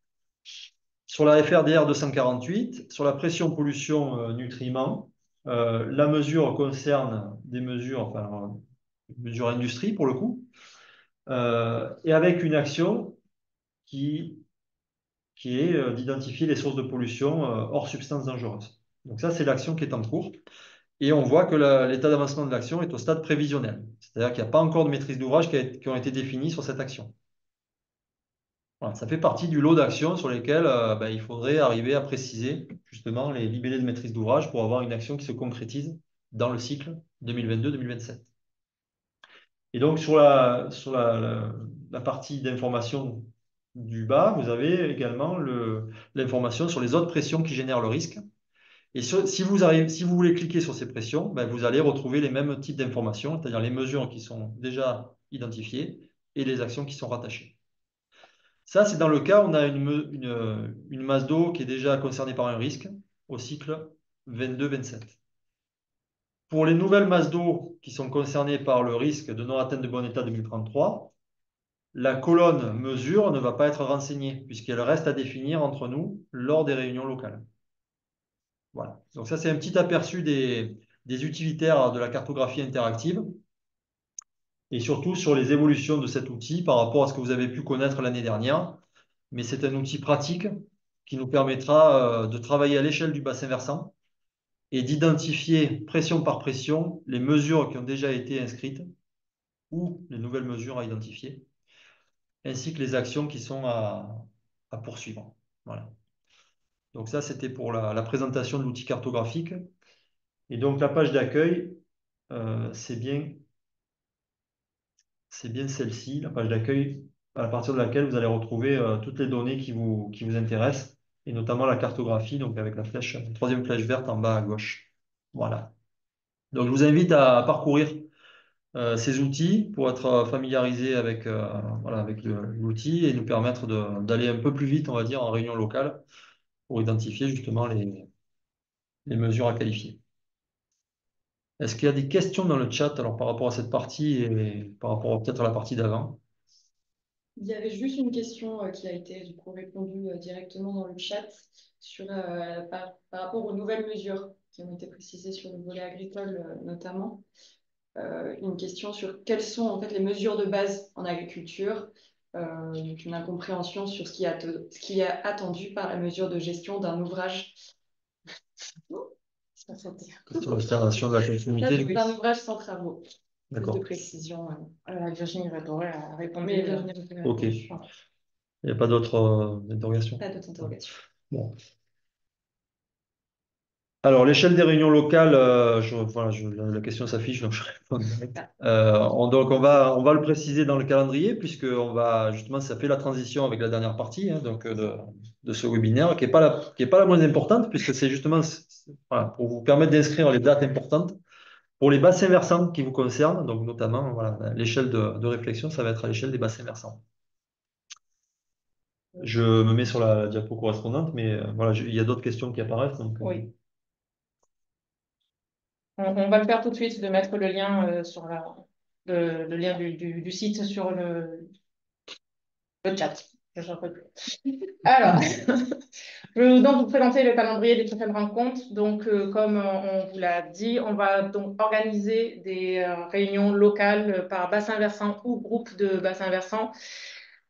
Sur la FRDR 248, sur la pression pollution nutriments, la mesure concerne des mesures, enfin, mesures industrie pour le coup, et avec une action qui est d'identifier les sources de pollution hors substances dangereuses. Donc ça, c'est l'action qui est en cours. Et on voit que l'état d'avancement de l'action est au stade prévisionnel. C'est-à-dire qu'il n'y a pas encore de maîtrise d'ouvrage qui ont été définies sur cette action. Voilà, ça fait partie du lot d'actions sur lesquelles il faudrait arriver à préciser justement les libellés de maîtrise d'ouvrage pour avoir une action qui se concrétise dans le cycle 2022-2027. Et donc, sur la partie d'information du bas, vous avez également l'information sur les autres pressions qui génèrent le risque. Et si vous voulez cliquer sur ces pressions, vous allez retrouver les mêmes types d'informations, c'est-à-dire les mesures qui sont déjà identifiées et les actions qui sont rattachées. Ça, c'est dans le cas où on a une masse d'eau qui est déjà concernée par un risque au cycle 22-27. Pour les nouvelles masses d'eau qui sont concernées par le risque de non-atteinte de bon état 2033, la colonne mesure ne va pas être renseignée puisqu'elle reste à définir entre nous lors des réunions locales. Voilà. Donc ça, c'est un petit aperçu des utilitaires de la cartographie interactive et surtout sur les évolutions de cet outil par rapport à ce que vous avez pu connaître l'année dernière. Mais c'est un outil pratique qui nous permettra de travailler à l'échelle du bassin versant et d'identifier pression par pression les mesures qui ont déjà été inscrites ou les nouvelles mesures à identifier, ainsi que les actions qui sont à poursuivre. Voilà. Donc ça, c'était pour la présentation de l'outil cartographique. Et donc la page d'accueil, c'est bien celle-ci, la page d'accueil à partir de laquelle vous allez retrouver toutes les données qui vous intéressent, et notamment la cartographie, donc avec la troisième flèche verte en bas à gauche. Voilà. Donc je vous invite à parcourir ces outils pour être familiarisé avec, avec l'outil et nous permettre d'aller un peu plus vite, on va dire, en réunion locale pour identifier justement les mesures à qualifier. Est-ce qu'il y a des questions dans le chat alors, par rapport à cette partie et par rapport peut-être à la partie d'avant? Il y avait juste une question qui a été du coup répondue directement dans le chat sur, par rapport aux nouvelles mesures qui ont été précisées sur le volet agricole notamment. Une question sur quelles sont en fait les mesures de base en agriculture, une incompréhension sur ce qui est attendu par la mesure de gestion d'un ouvrage. Sur l'installation de la conformité. D'un ouvrage sans travaux. D'accord. De précision. Virginie Rétoré a répondu. Ok. Il n'y a pas d'autres interrogations? Pas d'autres interrogations. Bon. Alors, l'échelle des réunions locales, la question s'affiche, donc je réponds direct. Donc, on va le préciser dans le calendrier, puisque justement, ça fait la transition avec la dernière partie donc, de ce webinaire, qui n'est pas la moins importante, puisque c'est justement pour vous permettre d'inscrire les dates importantes pour les bassins versants qui vous concernent, donc notamment l'échelle de réflexion, ça va être à l'échelle des bassins versants. Je me mets sur la diapo correspondante, mais il y a d'autres questions qui apparaissent. Donc, oui. On va le faire tout de suite, de mettre le lien sur le lien du site sur le chat. Alors, je vais donc vous présenter le calendrier des prochaines rencontres. Donc, comme on vous l'a dit, on va donc organiser des réunions locales par bassin versant ou groupe de bassins versants.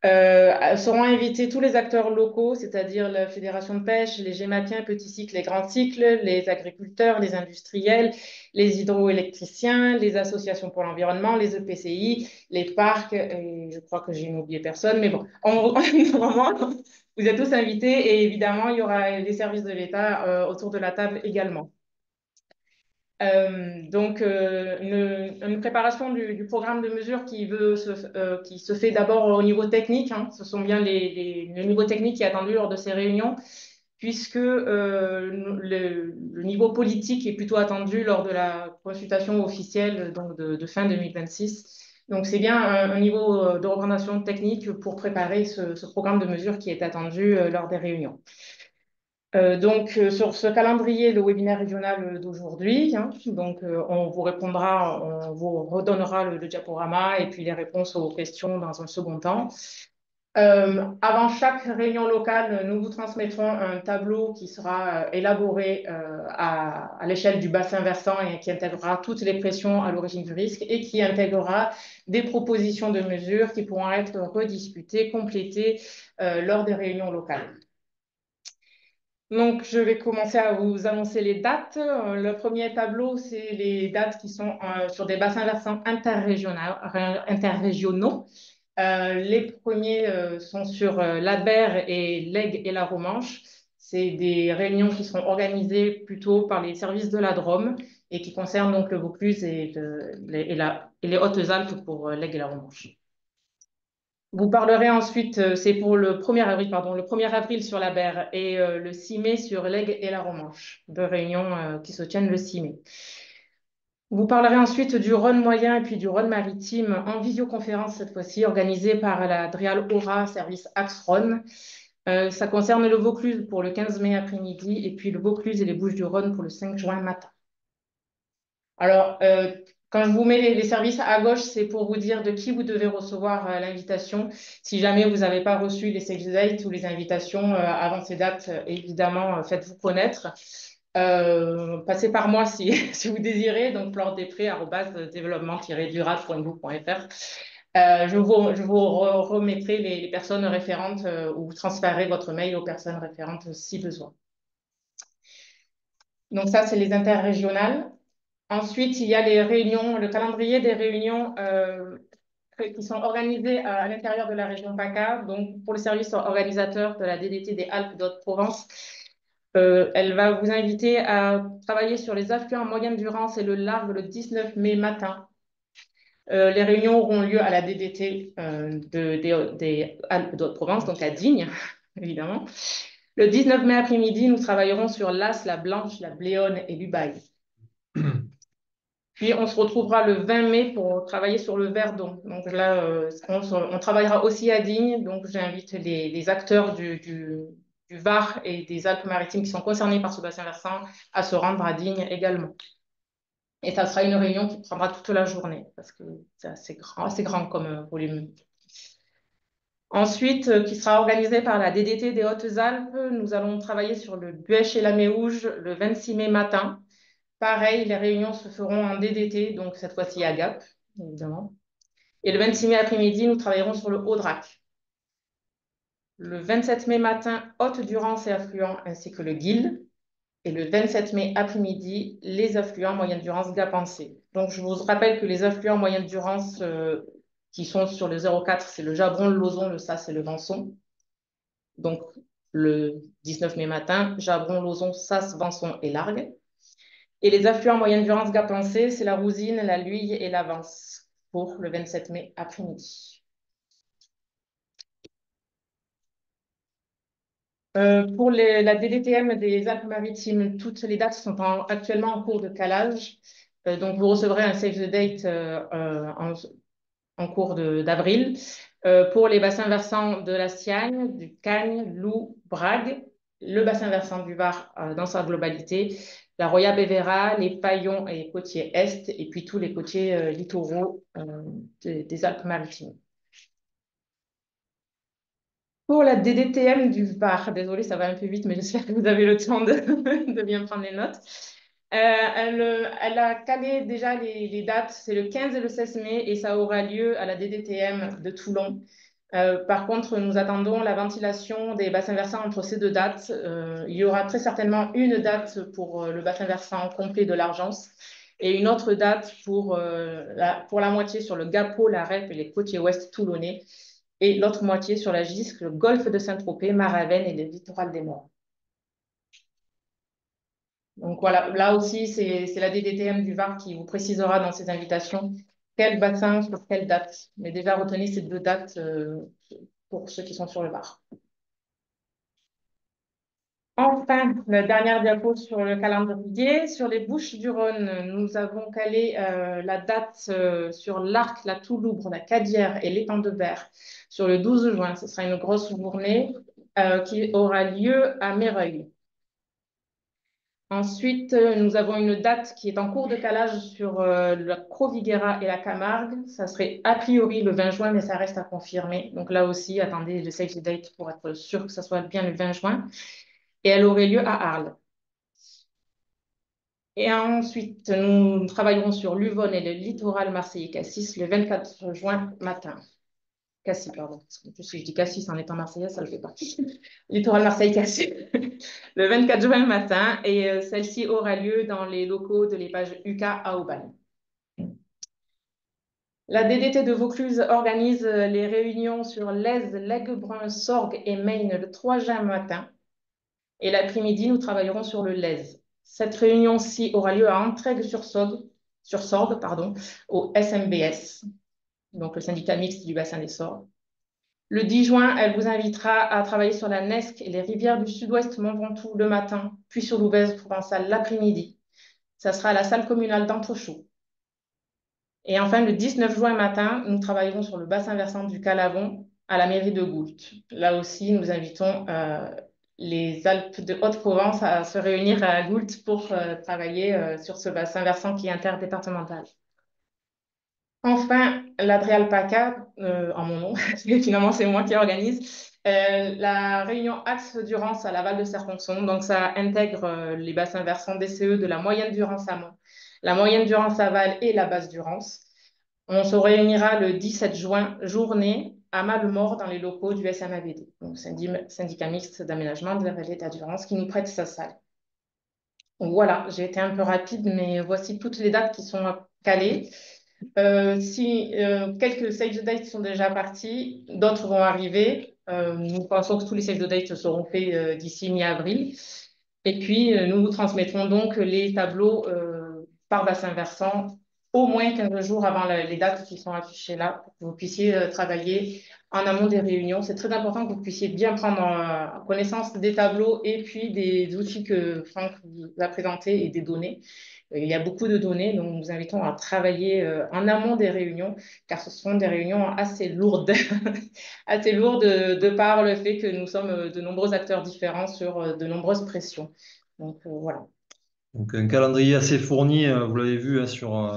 Seront invités tous les acteurs locaux, c'est-à-dire la Fédération de pêche, les GEMAPiens, petits cycles, les grands cycles, les agriculteurs, les industriels, les hydroélectriciens, les associations pour l'environnement, les EPCI, les parcs, et je crois que j'ai oublié personne, mais bon, vraiment, vous êtes tous invités et évidemment, il y aura les services de l'État autour de la table également. Donc, une préparation du programme de mesure qui se fait d'abord au niveau technique, hein. Ce sont bien le niveau technique qui est attendu lors de ces réunions, puisque le niveau politique est plutôt attendu lors de la consultation officielle donc de fin 2026. Donc, c'est bien un niveau de représentation technique pour préparer ce programme de mesure qui est attendu lors des réunions. Sur ce calendrier, le webinaire régional d'aujourd'hui, hein, on vous répondra, on vous redonnera le diaporama et puis les réponses aux questions dans un second temps. Avant chaque réunion locale, nous vous transmettrons un tableau qui sera élaboré à l'échelle du bassin versant et qui intégrera toutes les pressions à l'origine du risque et qui intégrera des propositions de mesures qui pourront être rediscutées, complétées lors des réunions locales. Donc, je vais commencer à vous annoncer les dates. Le premier tableau, c'est les dates qui sont sur des bassins versants interrégionaux. Les premiers sont sur l'Adbert et l'Aigle et la Romanche. C'est des réunions qui seront organisées plutôt par les services de la Drôme et qui concernent donc le Vaucluse et les Hautes-Alpes pour l'Aigle et la Romanche. Vous parlerez ensuite, c'est pour le 1er avril, pardon, le 1er avril sur la Berre et le 6 mai sur l'Aigle et la Romanche, deux réunions qui se tiennent le 6 mai. Vous parlerez ensuite du Rhône moyen et puis du Rhône maritime en visioconférence cette fois-ci, organisée par la Drial Aura Service Axe-Rhône. Ça concerne le Vaucluse pour le 15 mai après-midi et puis le Vaucluse et les Bouches-du-Rhône pour le 5 juin matin. Alors, quand je vous mets les services à gauche, c'est pour vous dire de qui vous devez recevoir l'invitation. Si jamais vous n'avez pas reçu les save the date ou les invitations avant ces dates, évidemment, faites-vous connaître. Passez par moi si, si vous désirez, donc flore-développement-durable.gouv.fr. Je vous remettrai les personnes référentes ou vous transférez votre mail aux personnes référentes si besoin. Donc ça, c'est les interrégionales. Ensuite, il y a les réunions, le calendrier des réunions qui sont organisées à l'intérieur de la région PACA. Donc, pour le service organisateur de la DDT des Alpes d'Haute-Provence, elle va vous inviter à travailler sur les affluents en moyenne durance et le large le 19 mai matin. Les réunions auront lieu à la DDT des Alpes d'Haute-Provence, donc à Digne, évidemment. Le 19 mai après-midi, nous travaillerons sur l'As, la Blanche, la Bléone et l'Ubaye. Puis, on se retrouvera le 20 mai pour travailler sur le Verdon. Donc là, on travaillera aussi à Digne. Donc, j'invite les acteurs du Var et des Alpes-Maritimes qui sont concernés par ce bassin versant à se rendre à Digne également. Et ça sera une réunion qui prendra toute la journée parce que c'est assez grand comme volume. Ensuite, qui sera organisée par la DDT des Hautes-Alpes, nous allons travailler sur le Buèche et la Méouge le 26 mai matin. Pareil, les réunions se feront en DDT, donc cette fois-ci à Gap, évidemment. Et le 26 mai après-midi, nous travaillerons sur le Haut-Drac. Le 27 mai matin, Haute-Durance et affluents, ainsi que le Guil. Et le 27 mai après-midi, les affluents moyenne durance Gap-Ancé. Donc, je vous rappelle que les affluents moyenne durance qui sont sur le 0,4, c'est le Jabron, le Lauzon, le Sas et le Vanson. Donc, le 19 mai matin, Jabron, Lauzon, Sas, Vanson et Largue. Et les affluents moyenne durance Gap-Ancé, c'est la Rousine, la Luye et la Vance pour le 27 mai après-midi. Pour la DDTM des Alpes-Maritimes, toutes les dates sont actuellement en cours de calage. Donc, vous recevrez un save the date en cours d'avril. Pour les bassins versants de la Siagne, du Cagne, Loup, Brague, le bassin versant du Var dans sa globalité, la Roya-Bévéra, les Paillons et les côtiers Est, et puis tous les côtiers littoraux des Alpes-Maritimes. Pour la DDTM du Var, désolée, ça va un peu vite, mais j'espère que vous avez le temps de bien prendre les notes. Elle a calé déjà les dates, c'est le 15 et le 16 mai, et ça aura lieu à la DDTM de Toulon. Par contre, nous attendons la ventilation des bassins versants entre ces deux dates. Il y aura très certainement une date pour le bassin versant complet de l'Argence et une autre date pour la moitié sur le Gapo, la Rep et les côtiers ouest toulonnais, et l'autre moitié sur la Gisque, le golfe de Saint-Tropez, Maravenne et le littoral des Morts. Donc voilà, là aussi, c'est la DDTM du Var qui vous précisera dans ses invitations quel bassin sur quelle date. Mais déjà, retenez ces 2 dates pour ceux qui sont sur le Var. Enfin, la dernière diapo sur le calendrier. Sur les Bouches-du-Rhône, nous avons calé la date sur l'Arc, la Touloubre, la Cadière et l'étang de Berre sur le 12 juin. Ce sera une grosse journée qui aura lieu à Méreuil. Ensuite, nous avons une date qui est en cours de calage sur la Croviguera et la Camargue. Ça serait a priori le 20 juin, mais ça reste à confirmer. Donc là aussi, attendez le save the date pour être sûr que ça soit bien le 20 juin. Et elle aurait lieu à Arles. Et ensuite, nous travaillerons sur l'Uvonne et le littoral marseillais-Cassis le 24 juin matin. Cassis, pardon. Parce que si je dis Cassis en étant marseillaise, ça ne le fait pas. Littoral Marseille-Cassis. Le 24 juin matin. Et celle-ci aura lieu dans les locaux de l'épage UK à Aubagne. La DDT de Vaucluse organise les réunions sur l'Aise, l'Aiguebrun, Sorgues et Maine le 3 juin matin. Et l'après-midi, nous travaillerons sur le Lèze. Cette réunion-ci aura lieu à Entraigues-sur-Sorgue, au SMBS, donc le syndicat mixte du bassin des Sorgues. Le 10 juin, elle vous invitera à travailler sur la Nesque et les rivières du sud-ouest Mont Ventoux le matin, puis sur l'Ouvèze provençale l'après-midi. Ça sera à la salle communale d'Entrechoux. Et enfin, le 19 juin matin, nous travaillerons sur le bassin versant du Calavon à la mairie de Goult. Là aussi, nous invitons les Alpes de Haute-Provence à se réunir à Goult pour travailler sur ce bassin versant qui est interdépartemental. Enfin, l'Adréalpaca, en mon nom, et finalement c'est moi qui organise, la réunion Axe Durance à la Val de Serponçon. Donc ça intègre les bassins versants DCE de la moyenne Durance amont, la moyenne Durance aval et la basse Durance. On se réunira le 17 juin, journée à Malemort dans les locaux du SMAVD, donc syndicat mixte d'aménagement de la vallée d'Adurance, qui nous prête sa salle. Donc voilà, j'ai été un peu rapide, mais voici toutes les dates qui sont calées. Quelques save the dates sont déjà partis, d'autres vont arriver. Nous pensons que tous les save the dates seront faits d'ici mi-avril. Et puis, nous vous transmettrons donc les tableaux par bassin versant au moins 15 jours avant les dates qui sont affichées là, pour que vous puissiez travailler en amont des réunions. C'est très important que vous puissiez bien prendre connaissance des tableaux et puis des outils que Franck vous a présentés et des données. Il y a beaucoup de données, donc nous vous invitons à travailler en amont des réunions, car ce sont des réunions assez lourdes, assez lourdes de par le fait que nous sommes de nombreux acteurs différents sur de nombreuses pressions. Donc voilà. Donc un calendrier assez fourni, vous l'avez vu, hein,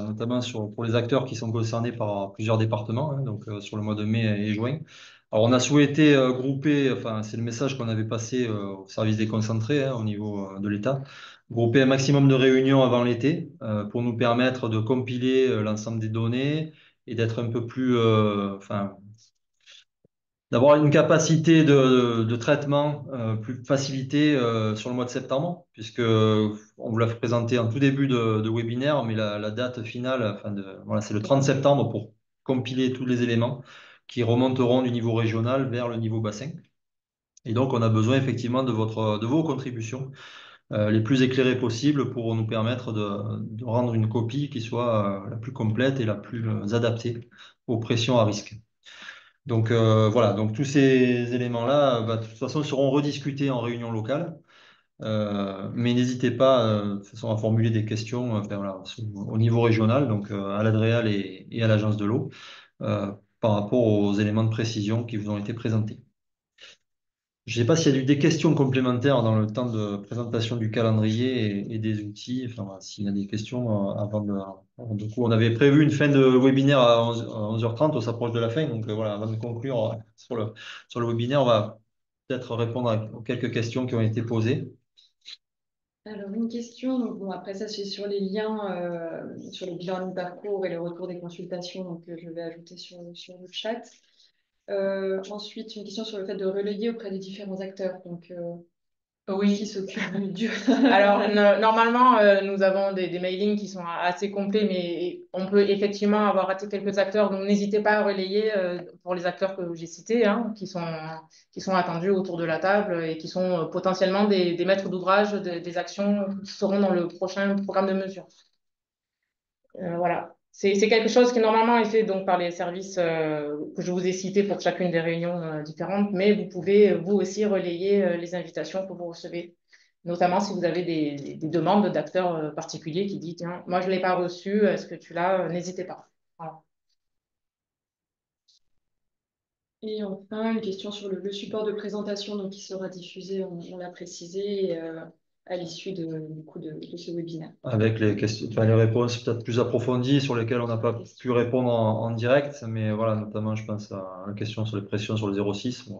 notamment pour les acteurs qui sont concernés par plusieurs départements, hein, donc sur le mois de mai et juin. Alors on a souhaité grouper, enfin c'est le message qu'on avait passé au service déconcentré au niveau de l'État, grouper un maximum de réunions avant l'été pour nous permettre de compiler l'ensemble des données et d'être un peu plus, d'avoir une capacité de traitement plus facilitée sur le mois de septembre, puisque on vous l'a présenté en tout début de webinaire, mais la date finale, voilà, c'est le 30 septembre pour compiler tous les éléments qui remonteront du niveau régional vers le niveau bassin. Et donc, on a besoin effectivement de vos contributions les plus éclairées possibles pour nous permettre de rendre une copie qui soit la plus complète et la plus adaptée aux pressions à risque. Donc voilà, donc tous ces éléments-là, de toute façon, seront rediscutés en réunion locale. Mais n'hésitez pas de toute façon, à formuler des questions voilà, au niveau régional, donc à l'Adréal et à l'Agence de l'eau, par rapport aux éléments de précision qui vous ont été présentés. Je ne sais pas s'il y a eu des questions complémentaires dans le temps de présentation du calendrier et des outils. Enfin, voilà, s'il y a des questions du coup, on avait prévu une fin de webinaire à 11h30, on s'approche de la fin. Donc voilà, avant de conclure sur le webinaire, on va peut-être répondre aux quelques questions qui ont été posées. Alors, une question, donc, bon, après ça, c'est sur les liens, sur le bilan de parcours et le retour des consultations, donc je vais ajouter sur le chat. Ensuite, une question sur le fait de relayer auprès des différents acteurs. Donc, Oui. qui s'occupe du... Alors, normalement, nous avons des mailings qui sont assez complets, mais on peut effectivement avoir raté quelques acteurs. Donc, n'hésitez pas à relayer pour les acteurs que j'ai cités, hein, qui sont attendus autour de la table et qui sont potentiellement des maîtres d'ouvrage des actions qui seront dans le prochain programme de mesure. Voilà. C'est quelque chose qui normalement est fait donc, par les services que je vous ai cités pour chacune des réunions différentes, mais vous pouvez vous aussi relayer les invitations que vous recevez, notamment si vous avez des demandes d'acteurs particuliers qui disent, tiens, moi je ne l'ai pas reçu, est-ce que tu l'as? N'hésitez pas. Voilà. Et enfin, une question sur le support de présentation donc, qui sera diffusé, on l'a précisé, à l'issue du coup de ce webinaire. Avec les questions, enfin, les réponses peut-être plus approfondies sur lesquelles on n'a pas pu répondre en direct, mais voilà, notamment, je pense à la question sur les pressions sur le 0,6.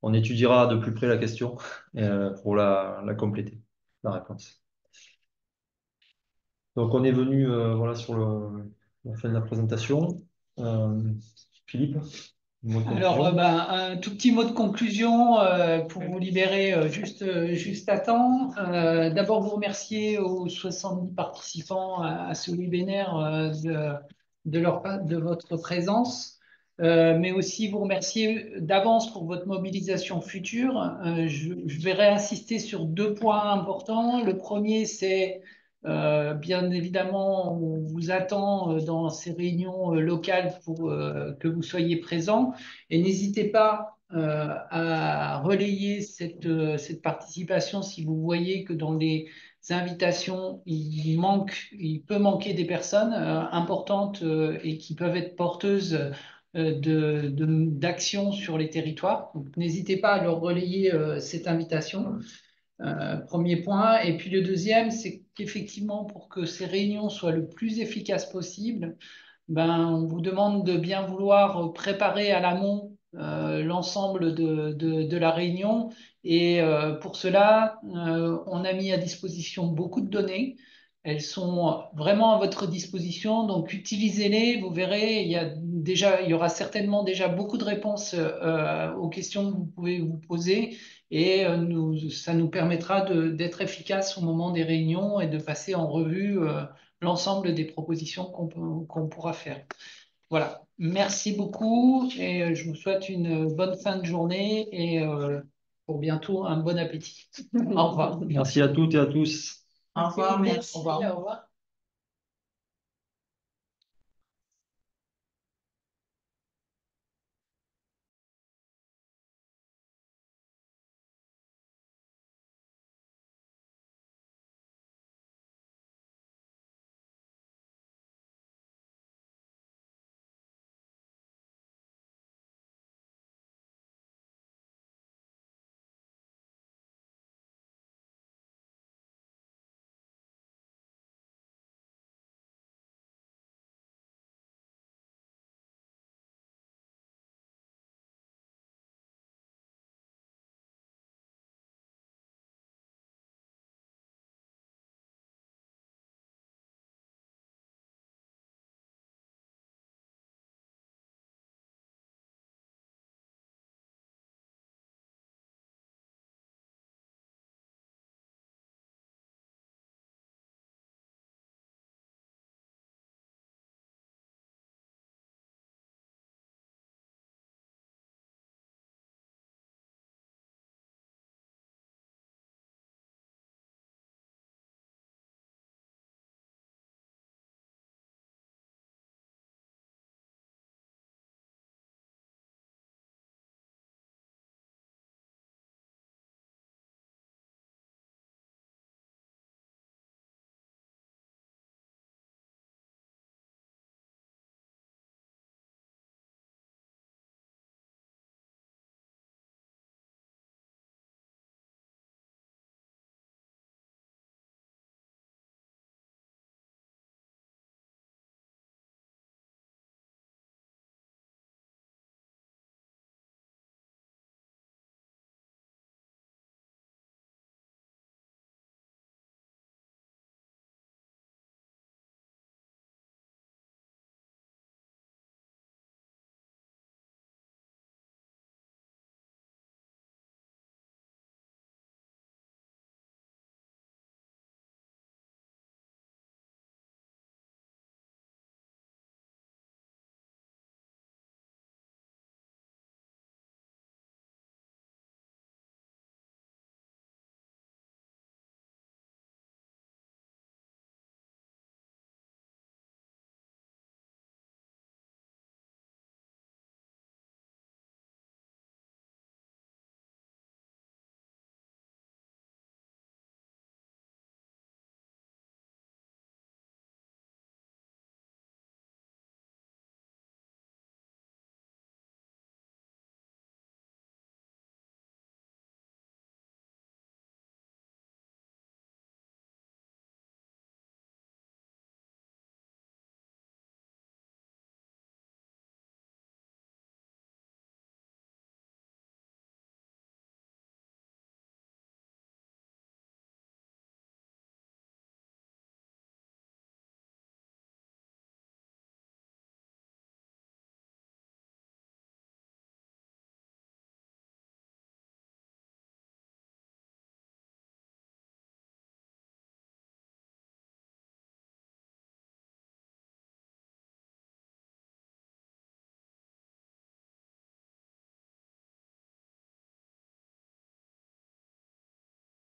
On étudiera de plus près la question pour la compléter, la réponse. Donc, on est venu voilà, sur la fin de la présentation. Philippe, mot de conclusion. Alors, un tout petit mot de conclusion pour vous libérer juste à temps. D'abord, vous remercier aux 70 participants à ce webinaire de votre présence, mais aussi vous remercier d'avance pour votre mobilisation future. Je vais réinsister sur 2 points importants. Le premier, c'est bien évidemment, on vous attend dans ces réunions locales pour que vous soyez présents. Et n'hésitez pas à relayer cette participation si vous voyez que dans les invitations, il peut manquer des personnes importantes et qui peuvent être porteuses d'actions sur les territoires. Donc, n'hésitez pas à leur relayer cette invitation. Premier point. Et puis le deuxième, c'est qu'effectivement, pour que ces réunions soient le plus efficaces possible, on vous demande de bien vouloir préparer à l'amont l'ensemble de la réunion. Et pour cela, on a mis à disposition beaucoup de données. Elles sont vraiment à votre disposition, donc utilisez-les. Vous verrez, il y aura certainement déjà beaucoup de réponses aux questions que vous pouvez vous poser. Et ça nous permettra d'être efficaces au moment des réunions et de passer en revue l'ensemble des propositions qu'on pourra faire. Voilà, merci beaucoup et je vous souhaite une bonne fin de journée et pour bientôt un bon appétit. Au revoir. Merci à toutes et à tous. Au revoir, merci. Au revoir.